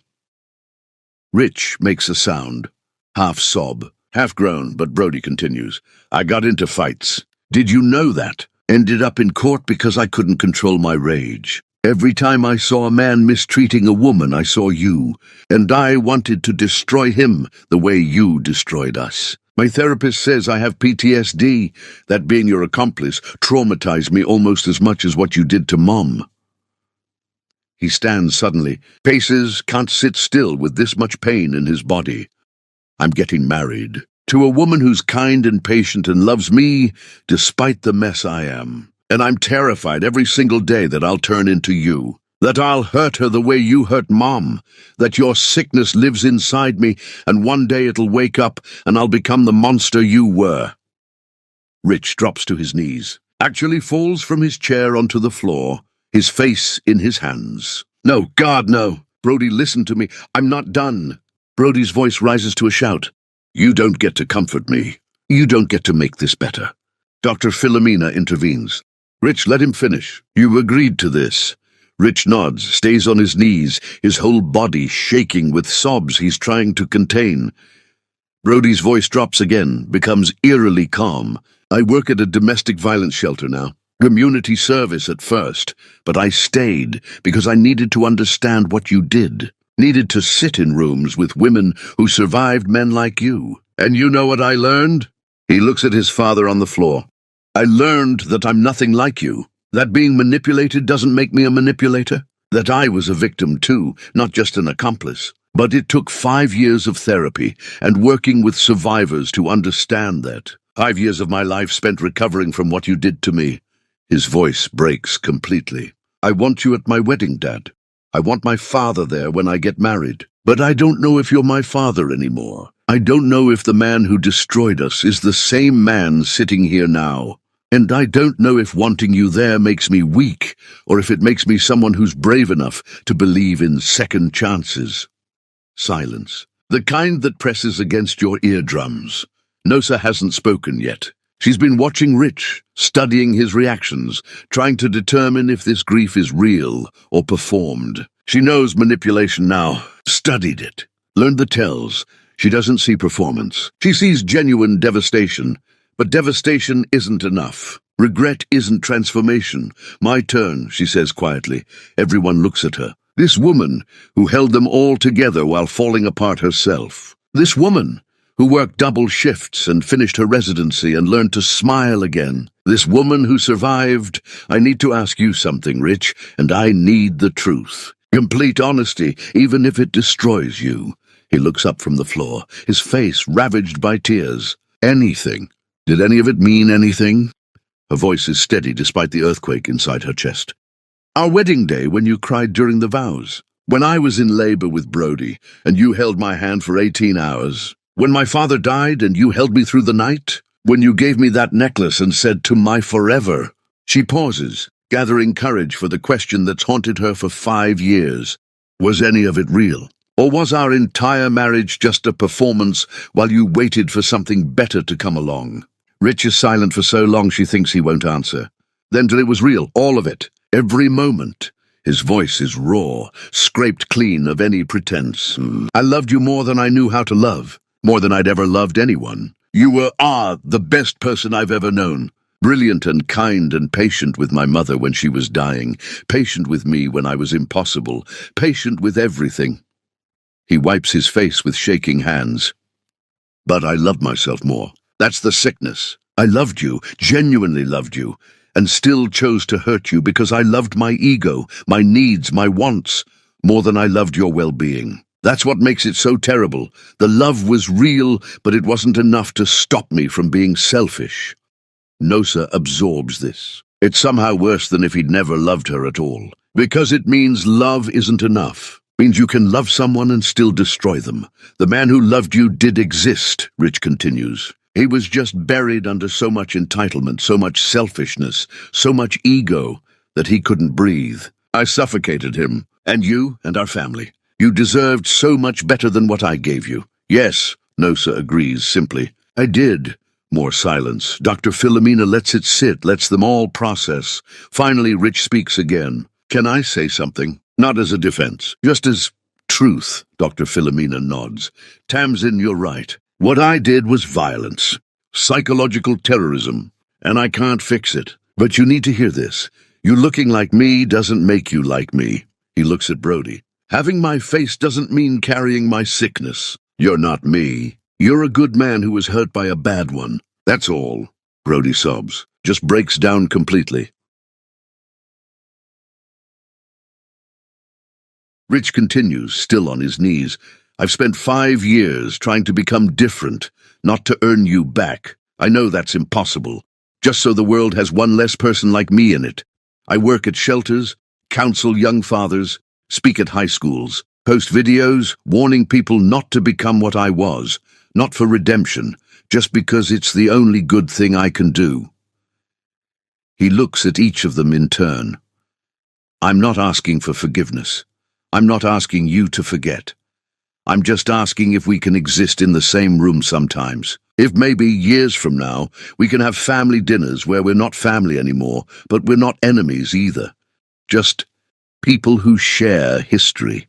Rich makes a sound. Half sob, half groan, but Brody continues. I got into fights. Did you know that? Ended up in court because I couldn't control my rage. Every time I saw a man mistreating a woman, I saw you, and I wanted to destroy him the way you destroyed us. My therapist says I have PTSD, that being your accomplice traumatized me almost as much as what you did to Mom. He stands suddenly, paces, can't sit still with this much pain in his body. I'm getting married to a woman who's kind and patient and loves me despite the mess I am. And I'm terrified every single day that I'll turn into you, that I'll hurt her the way you hurt Mom, that your sickness lives inside me and one day it'll wake up and I'll become the monster you were. Rich drops to his knees, actually falls from his chair onto the floor, his face in his hands. No, God, no. Brody, listen to me. I'm not done. Brody's voice rises to a shout. You don't get to comfort me. You don't get to make this better. Dr. Philomena intervenes. Rich, let him finish. You agreed to this. Rich nods, stays on his knees, his whole body shaking with sobs he's trying to contain. Brody's voice drops again, becomes eerily calm. I work at a domestic violence shelter now. Community service at first, but I stayed because I needed to understand what you did. Needed to sit in rooms with women who survived men like you. And you know what I learned? He looks at his father on the floor. I learned that I'm nothing like you. That being manipulated doesn't make me a manipulator. That I was a victim too, not just an accomplice. But it took 5 years of therapy and working with survivors to understand that. 5 years of my life spent recovering from what you did to me. His voice breaks completely. I want you at my wedding, Dad. I want my father there when I get married. But I don't know if you're my father anymore. I don't know if the man who destroyed us is the same man sitting here now. And I don't know if wanting you there makes me weak, or if it makes me someone who's brave enough to believe in second chances. Silence. The kind that presses against your eardrums. Nosa hasn't spoken yet. She's been watching Rich, studying his reactions, trying to determine if this grief is real or performed. She knows manipulation now, studied it, learned the tells. She doesn't see performance. She sees genuine devastation. But devastation isn't enough. Regret isn't transformation. My turn, she says quietly. Everyone looks at her. This woman who held them all together while falling apart herself. This woman who worked double shifts and finished her residency and learned to smile again. This woman who survived. I need to ask you something, Rich, and I need the truth. Complete honesty, even if it destroys you. He looks up from the floor, his face ravaged by tears. Anything. Did any of it mean anything? Her voice is steady despite the earthquake inside her chest. Our wedding day when you cried during the vows. When I was in labor with Brody and you held my hand for 18 hours. When my father died and you held me through the night. When you gave me that necklace and said, "To my forever." She pauses, gathering courage for the question that's haunted her for 5 years. Was any of it real? Or was our entire marriage just a performance while you waited for something better to come along? Rich is silent for so long she thinks he won't answer. Then till it was real, all of it, every moment. His voice is raw, scraped clean of any pretense. I loved you more than I knew how to love, more than I'd ever loved anyone. You are the best person I've ever known. Brilliant and kind and patient with my mother when she was dying, patient with me when I was impossible, patient with everything. He wipes his face with shaking hands. But I loved myself more. That's the sickness. I loved you, genuinely loved you, and still chose to hurt you because I loved my ego, my needs, my wants, more than I loved your well-being. That's what makes it so terrible. The love was real, but it wasn't enough to stop me from being selfish. Nosa absorbs this. It's somehow worse than if he'd never loved her at all. Because it means love isn't enough. Means you can love someone and still destroy them. The man who loved you did exist, Rich continues. He was just buried under so much entitlement, so much selfishness, so much ego, that he couldn't breathe. I suffocated him, and you, and our family. You deserved so much better than what I gave you. Yes, Nosa agrees simply. I did. More silence. Dr. Philomena lets it sit, lets them all process. Finally, Rich speaks again. Can I say something? Not as a defense, just as truth, Dr. Philomena nods. Tamsin, you're right. What I did was violence, psychological terrorism, and I can't fix it. But you need to hear this. You looking like me doesn't make you like me. He looks at Brody. Having my face doesn't mean carrying my sickness. You're not me. You're a good man who was hurt by a bad one. That's all. Brody sobs, just breaks down completely. Rich continues, still on his knees. I've spent 5 years trying to become different, not to earn you back. I know that's impossible, just so the world has one less person like me in it. I work at shelters, counsel young fathers, speak at high schools, post videos warning people not to become what I was, not for redemption, just because it's the only good thing I can do. He looks at each of them in turn. I'm not asking for forgiveness. I'm not asking you to forget. I'm just asking if we can exist in the same room sometimes. If maybe years from now, we can have family dinners where we're not family anymore, but we're not enemies either. Just people who share history.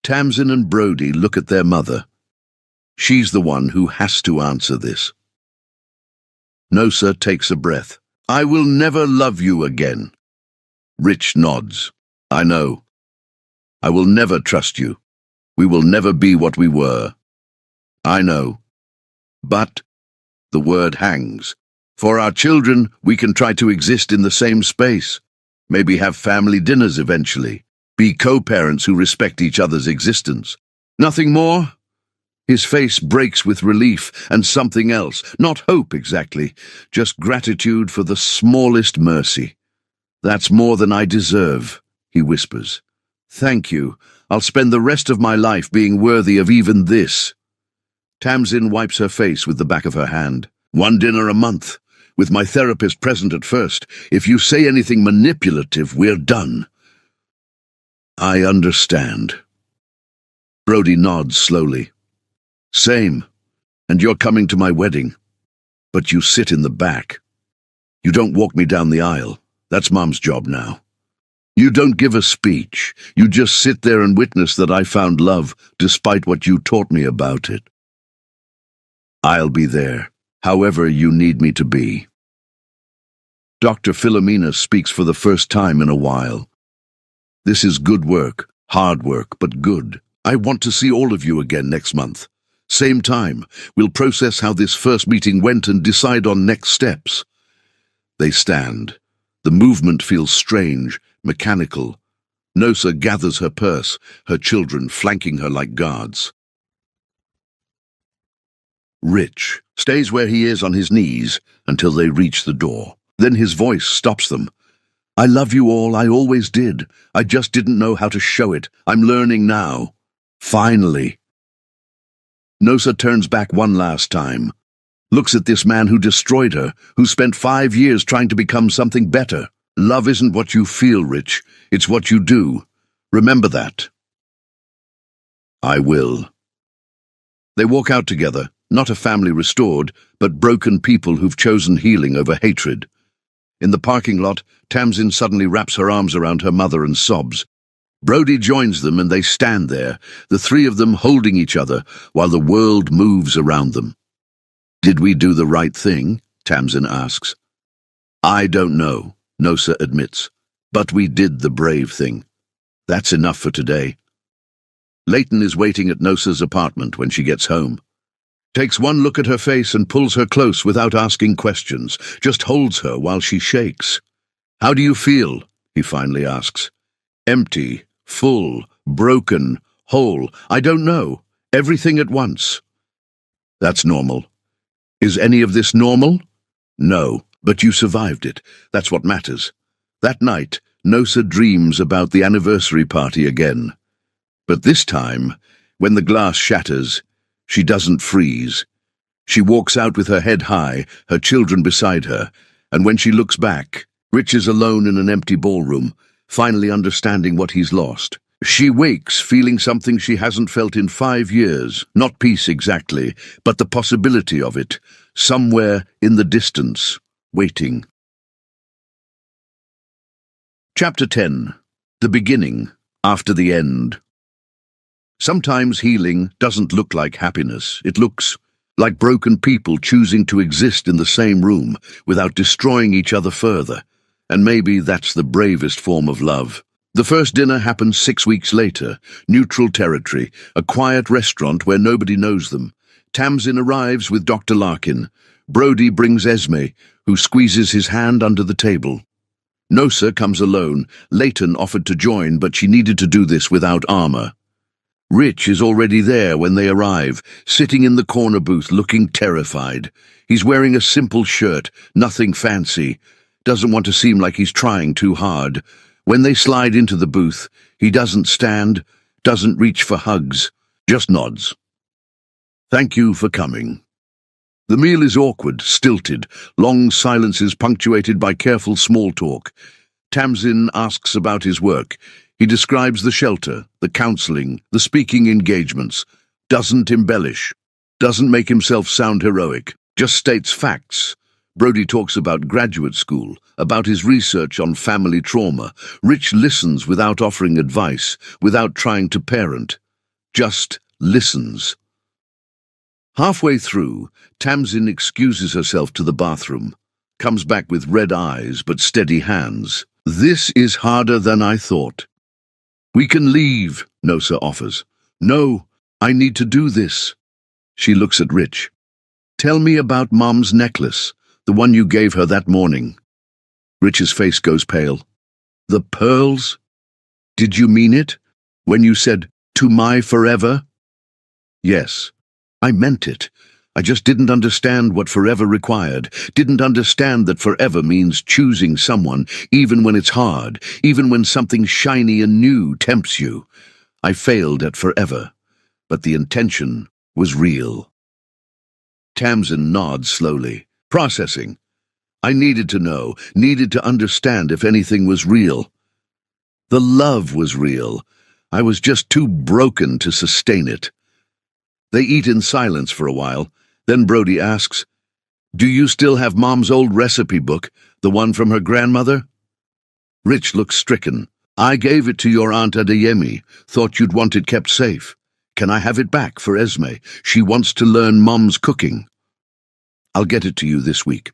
Tamsin and Brody look at their mother. She's the one who has to answer this. Nosa takes a breath. I will never love you again. Rich nods. I know. I will never trust you. We will never be what we were. I know. But the word hangs. For our children, we can try to exist in the same space. Maybe have family dinners eventually. Be co-parents who respect each other's existence. Nothing more? His face breaks with relief and something else. Not hope exactly, just gratitude for the smallest mercy. That's more than I deserve, he whispers. Thank you. I'll spend the rest of my life being worthy of even this. Tamsin wipes her face with the back of her hand. 1 dinner a month, with my therapist present at first. If you say anything manipulative, we're done. I understand. Brody nods slowly. Same. And you're coming to my wedding. But you sit in the back. You don't walk me down the aisle. That's Mom's job now. You don't give a speech. You just sit there and witness that I found love, despite what you taught me about it. I'll be there, however you need me to be. Dr. Philomena speaks for the first time in a while. This is good work, hard work, but good. I want to see all of you again next month. Same time, we'll process how this first meeting went and decide on next steps. They stand. The movement feels strange, mechanical. Nosa gathers her purse, her children flanking her like guards. Rich stays where he is on his knees until they reach the door. Then his voice stops them. I love you all, I always did. I just didn't know how to show it. I'm learning now. Finally. Nosa turns back one last time. Looks at this man who destroyed her, who spent 5 years trying to become something better. Love isn't what you feel, Rich. It's what you do. Remember that. I will. They walk out together, not a family restored, but broken people who've chosen healing over hatred. In the parking lot, Tamsin suddenly wraps her arms around her mother and sobs. Brody joins them and they stand there, the three of them holding each other while the world moves around them. Did we do the right thing? Tamsin asks. I don't know, Nosa admits, but we did the brave thing. That's enough for today. Leighton is waiting at Nosa's apartment when she gets home. Takes one look at her face and pulls her close without asking questions, just holds her while she shakes. How do you feel? He finally asks. Empty, full, broken, whole, I don't know, everything at once. That's normal. Is any of this normal? No, but you survived it. That's what matters. That night, Nosa dreams about the anniversary party again. But this time, when the glass shatters, she doesn't freeze. She walks out with her head high, her children beside her, and when she looks back, Rich is alone in an empty ballroom, finally understanding what he's lost. She wakes feeling something she hasn't felt in 5 years, not peace exactly, but the possibility of it, somewhere in the distance, waiting. Chapter 10. The Beginning, After the End. Sometimes healing doesn't look like happiness. It looks like broken people choosing to exist in the same room without destroying each other further. And maybe that's the bravest form of love. The first dinner happens 6 weeks later, neutral territory, a quiet restaurant where nobody knows them. Tamsin arrives with Dr. Larkin. Brody brings Esme, who squeezes his hand under the table. Nosa comes alone. Leighton offered to join, but she needed to do this without armor. Rich is already there when they arrive, sitting in the corner booth looking terrified. He's wearing a simple shirt, nothing fancy. Doesn't want to seem like he's trying too hard. When they slide into the booth, he doesn't stand, doesn't reach for hugs, just nods. Thank you for coming. The meal is awkward, stilted, long silences punctuated by careful small talk. Tamsin asks about his work. He describes the shelter, the counseling, the speaking engagements. Doesn't embellish. Doesn't make himself sound heroic. Just states facts. Brody talks about graduate school, about his research on family trauma. Rich listens without offering advice, without trying to parent. Just listens. Halfway through, Tamsin excuses herself to the bathroom. Comes back with red eyes but steady hands. This is harder than I thought. We can leave, Nosa offers. No, I need to do this. She looks at Rich. Tell me about Mom's necklace, the one you gave her that morning. Rich's face goes pale. The pearls? Did you mean it? When you said, to my forever? Yes, I meant it. I just didn't understand what forever required, didn't understand that forever means choosing someone, even when it's hard, even when something shiny and new tempts you. I failed at forever, but the intention was real. Tamsin nods slowly, processing. I needed to know, needed to understand if anything was real. The love was real. I was just too broken to sustain it. They eat in silence for a while. Then Brody asks, do you still have Mom's old recipe book, the one from her grandmother? Rich looks stricken. I gave it to your Aunt Adeyemi. Thought you'd want it kept safe. Can I have it back for Esme? She wants to learn Mum's cooking. I'll get it to you this week.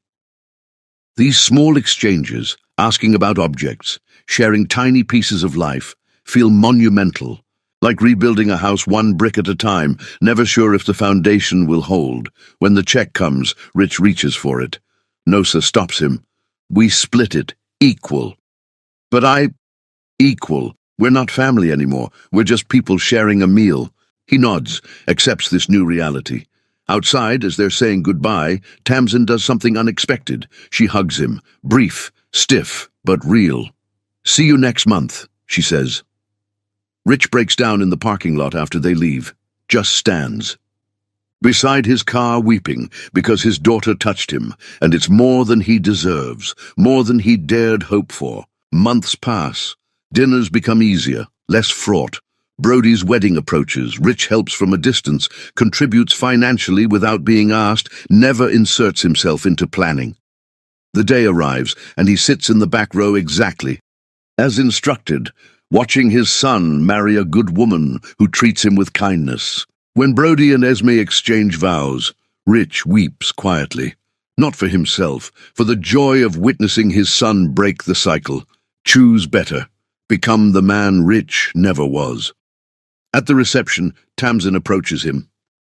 These small exchanges, asking about objects, sharing tiny pieces of life, feel monumental, like rebuilding a house one brick at a time, never sure if the foundation will hold. When the check comes, Rich reaches for it. Nosa stops him. We split it, equal. But equal. We're not family anymore. We're just people sharing a meal. He nods, accepts this new reality. Outside, as they're saying goodbye, Tamsin does something unexpected. She hugs him, brief, stiff, but real. See you next month, she says. Rich breaks down in the parking lot after they leave, just stands. Beside his car weeping because his daughter touched him, and it's more than he deserves, more than he dared hope for. Months pass. Dinners become easier, less fraught. Brody's wedding approaches. Rich helps from a distance, contributes financially without being asked, never inserts himself into planning. The day arrives, and he sits in the back row exactly as instructed, watching his son marry a good woman who treats him with kindness. When Brody and Esme exchange vows, Rich weeps quietly, not for himself, for the joy of witnessing his son break the cycle, choose better, become the man Rich never was. At the reception, Tamsin approaches him.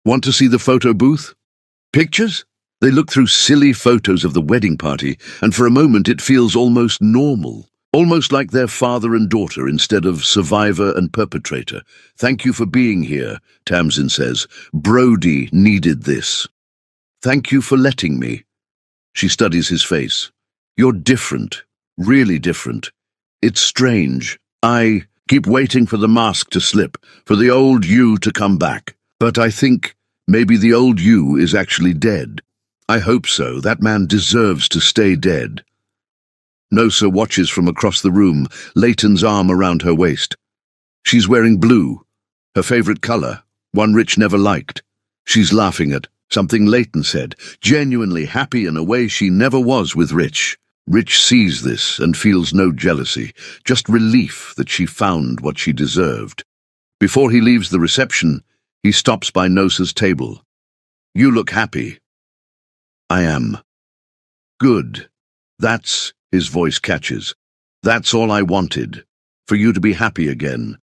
Want to see the photo booth? Pictures? They look through silly photos of the wedding party, and for a moment it feels almost normal. Almost like they're father and daughter instead of survivor and perpetrator. Thank you for being here, Tamsin says. Brody needed this. Thank you for letting me. She studies his face. You're different, really different. It's strange. I keep waiting for the mask to slip, for the old you to come back. But I think maybe the old you is actually dead. I hope so. That man deserves to stay dead. Nosa watches from across the room, Leighton's arm around her waist. She's wearing blue, her favorite color, one Rich never liked. She's laughing at something Leighton said, genuinely happy in a way she never was with Rich. Rich sees this and feels no jealousy, just relief that she found what she deserved. Before he leaves the reception, he stops by Nosa's table. You look happy. I am. Good. That's, his voice catches. That's all I wanted, for you to be happy again.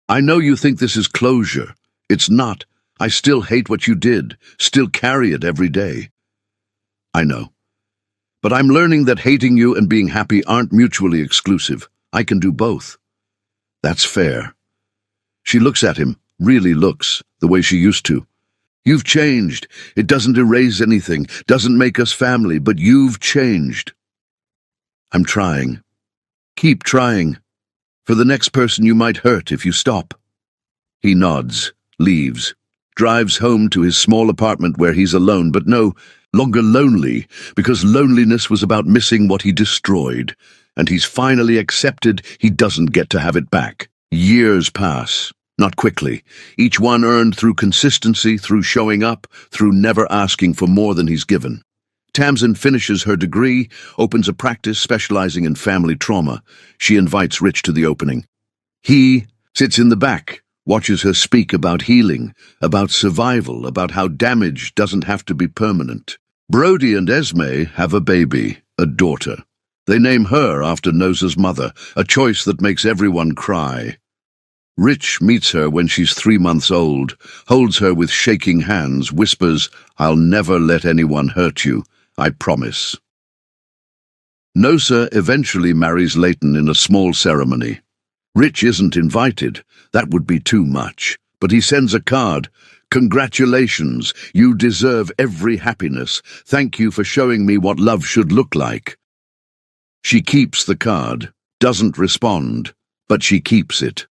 I know you think this is closure. It's not. I still hate what you did, still carry it every day. I know. But I'm learning that hating you and being happy aren't mutually exclusive. I can do both. That's fair. She looks at him, really looks, the way she used to. You've changed. It doesn't erase anything, doesn't make us family, but you've changed. I'm trying. Keep trying. For the next person you might hurt if you stop. He nods, leaves, drives home to his small apartment where he's alone, but no longer lonely, because loneliness was about missing what he destroyed, and he's finally accepted he doesn't get to have it back. Years pass, not quickly, each one earned through consistency, through showing up, through never asking for more than he's given. Tamsin finishes her degree, opens a practice specializing in family trauma. She invites Rich to the opening. He sits in the back, watches her speak about healing, about survival, about how damage doesn't have to be permanent. Brody and Esme have a baby, a daughter. They name her after Nosa's mother, a choice that makes everyone cry. Rich meets her when she's 3 months old, holds her with shaking hands, whispers, I'll never let anyone hurt you, I promise. Nosa eventually marries Leighton in a small ceremony. Rich isn't invited, that would be too much, but he sends a card. Congratulations, you deserve every happiness. Thank you for showing me what love should look like. She keeps the card, doesn't respond, but she keeps it.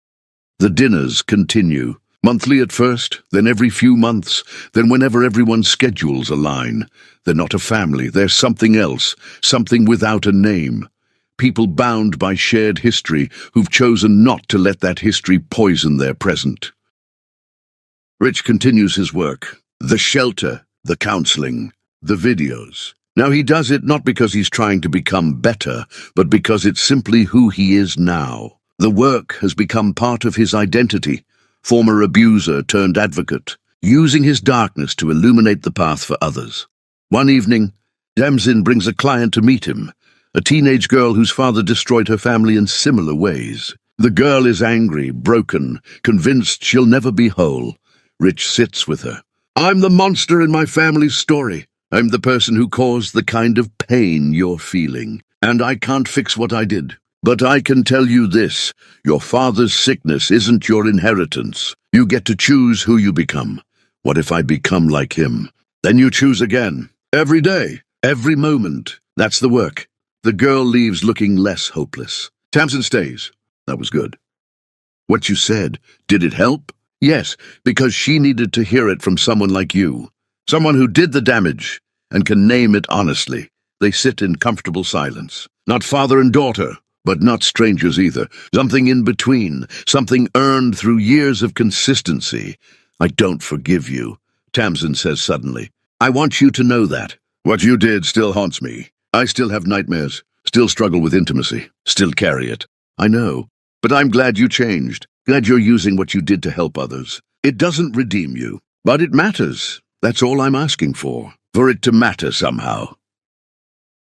The dinners continue, monthly at first, then every few months, then whenever everyone's schedules align. They're not a family, they're something else, something without a name. People bound by shared history who've chosen not to let that history poison their present. Rich continues his work, the shelter, the counseling, the videos. Now he does it not because he's trying to become better, but because it's simply who he is now. The work has become part of his identity, former abuser turned advocate, using his darkness to illuminate the path for others. One evening, Damsin brings a client to meet him, a teenage girl whose father destroyed her family in similar ways. The girl is angry, broken, convinced she'll never be whole. Rich sits with her. "I'm the monster in my family's story. I'm the person who caused the kind of pain you're feeling, and I can't fix what I did. But I can tell you this, your father's sickness isn't your inheritance. You get to choose who you become. What if I become like him? Then you choose again. Every day, every moment. That's the work." The girl leaves looking less hopeless. Tamsin stays. "That was good." "What you said, did it help?" "Yes, because she needed to hear it from someone like you. Someone who did the damage and can name it honestly." They sit in comfortable silence. Not father and daughter, but not strangers either. Something in between, something earned through years of consistency. "I don't forgive you," Tamsin says suddenly. "I want you to know that. What you did still haunts me. I still have nightmares, still struggle with intimacy, still carry it. I know, but I'm glad you changed. Glad you're using what you did to help others. It doesn't redeem you, but it matters. That's all I'm asking for it to matter somehow."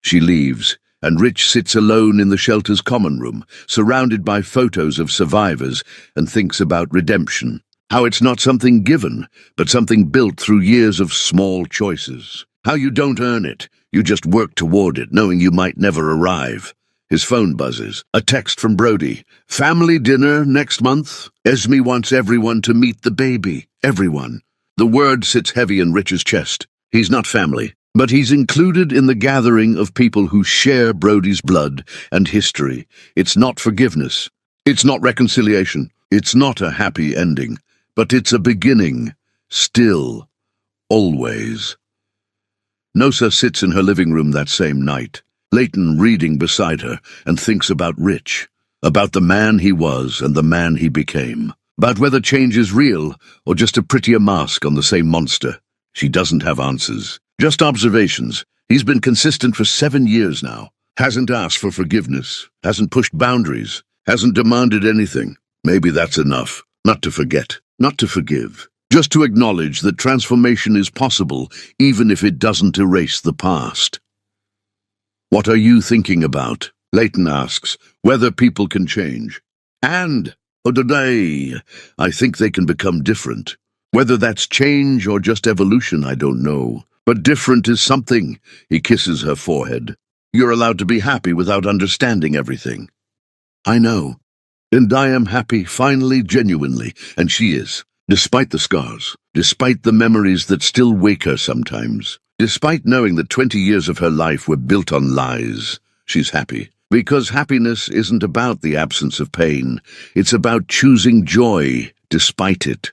She leaves, and Rich sits alone in the shelter's common room, surrounded by photos of survivors, and thinks about redemption. How it's not something given, but something built through years of small choices. How you don't earn it, you just work toward it, knowing you might never arrive. His phone buzzes. A text from Brody. "Family dinner next month. Esme wants everyone to meet the baby. Everyone." The word sits heavy in Rich's chest. He's not family, but he's included in the gathering of people who share Brody's blood and history. It's not forgiveness. It's not reconciliation. It's not a happy ending. But it's a beginning. Still. Always. Nosa sits in her living room that same night, Leighton reading beside her, and thinks about Rich, about the man he was and the man he became, about whether change is real or just a prettier mask on the same monster. She doesn't have answers, just observations. He's been consistent for 7 years now, hasn't asked for forgiveness, hasn't pushed boundaries, hasn't demanded anything. Maybe that's enough, not to forget, not to forgive. Just to acknowledge that transformation is possible, even if it doesn't erase the past. "What are you thinking about?" Leighton asks, "whether people can change." "And, today, I think they can become different. Whether that's change or just evolution, I don't know. But different is something." He kisses her forehead. "You're allowed to be happy without understanding everything." "I know. And I am happy, finally, genuinely, and she is. Despite the scars, despite the memories that still wake her sometimes, despite knowing that 20 years of her life were built on lies, she's happy. Because happiness isn't about the absence of pain, it's about choosing joy despite it."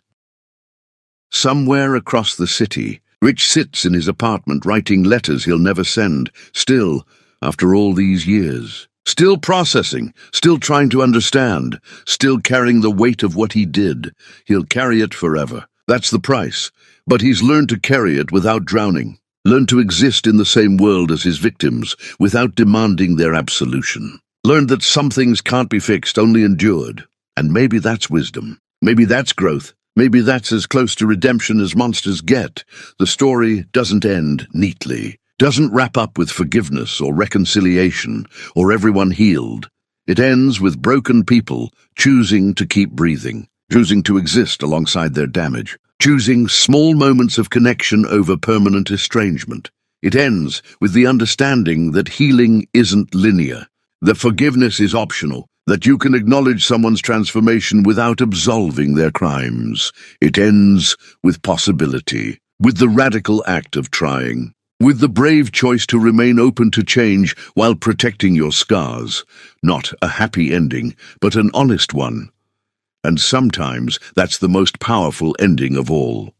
Somewhere across the city, Rich sits in his apartment writing letters he'll never send, still, after all these years. Still processing, still trying to understand, still carrying the weight of what he did. He'll carry it forever. That's the price. But he's learned to carry it without drowning, learned to exist in the same world as his victims without demanding their absolution. Learned that some things can't be fixed, only endured. And maybe that's wisdom. Maybe that's growth. Maybe that's as close to redemption as monsters get. The story doesn't end neatly. Doesn't wrap up with forgiveness or reconciliation or everyone healed. It ends with broken people choosing to keep breathing, choosing to exist alongside their damage, choosing small moments of connection over permanent estrangement. It ends with the understanding that healing isn't linear, that forgiveness is optional, that you can acknowledge someone's transformation without absolving their crimes. It ends with possibility, with the radical act of trying. With the brave choice to remain open to change while protecting your scars. Not a happy ending, but an honest one. And sometimes that's the most powerful ending of all.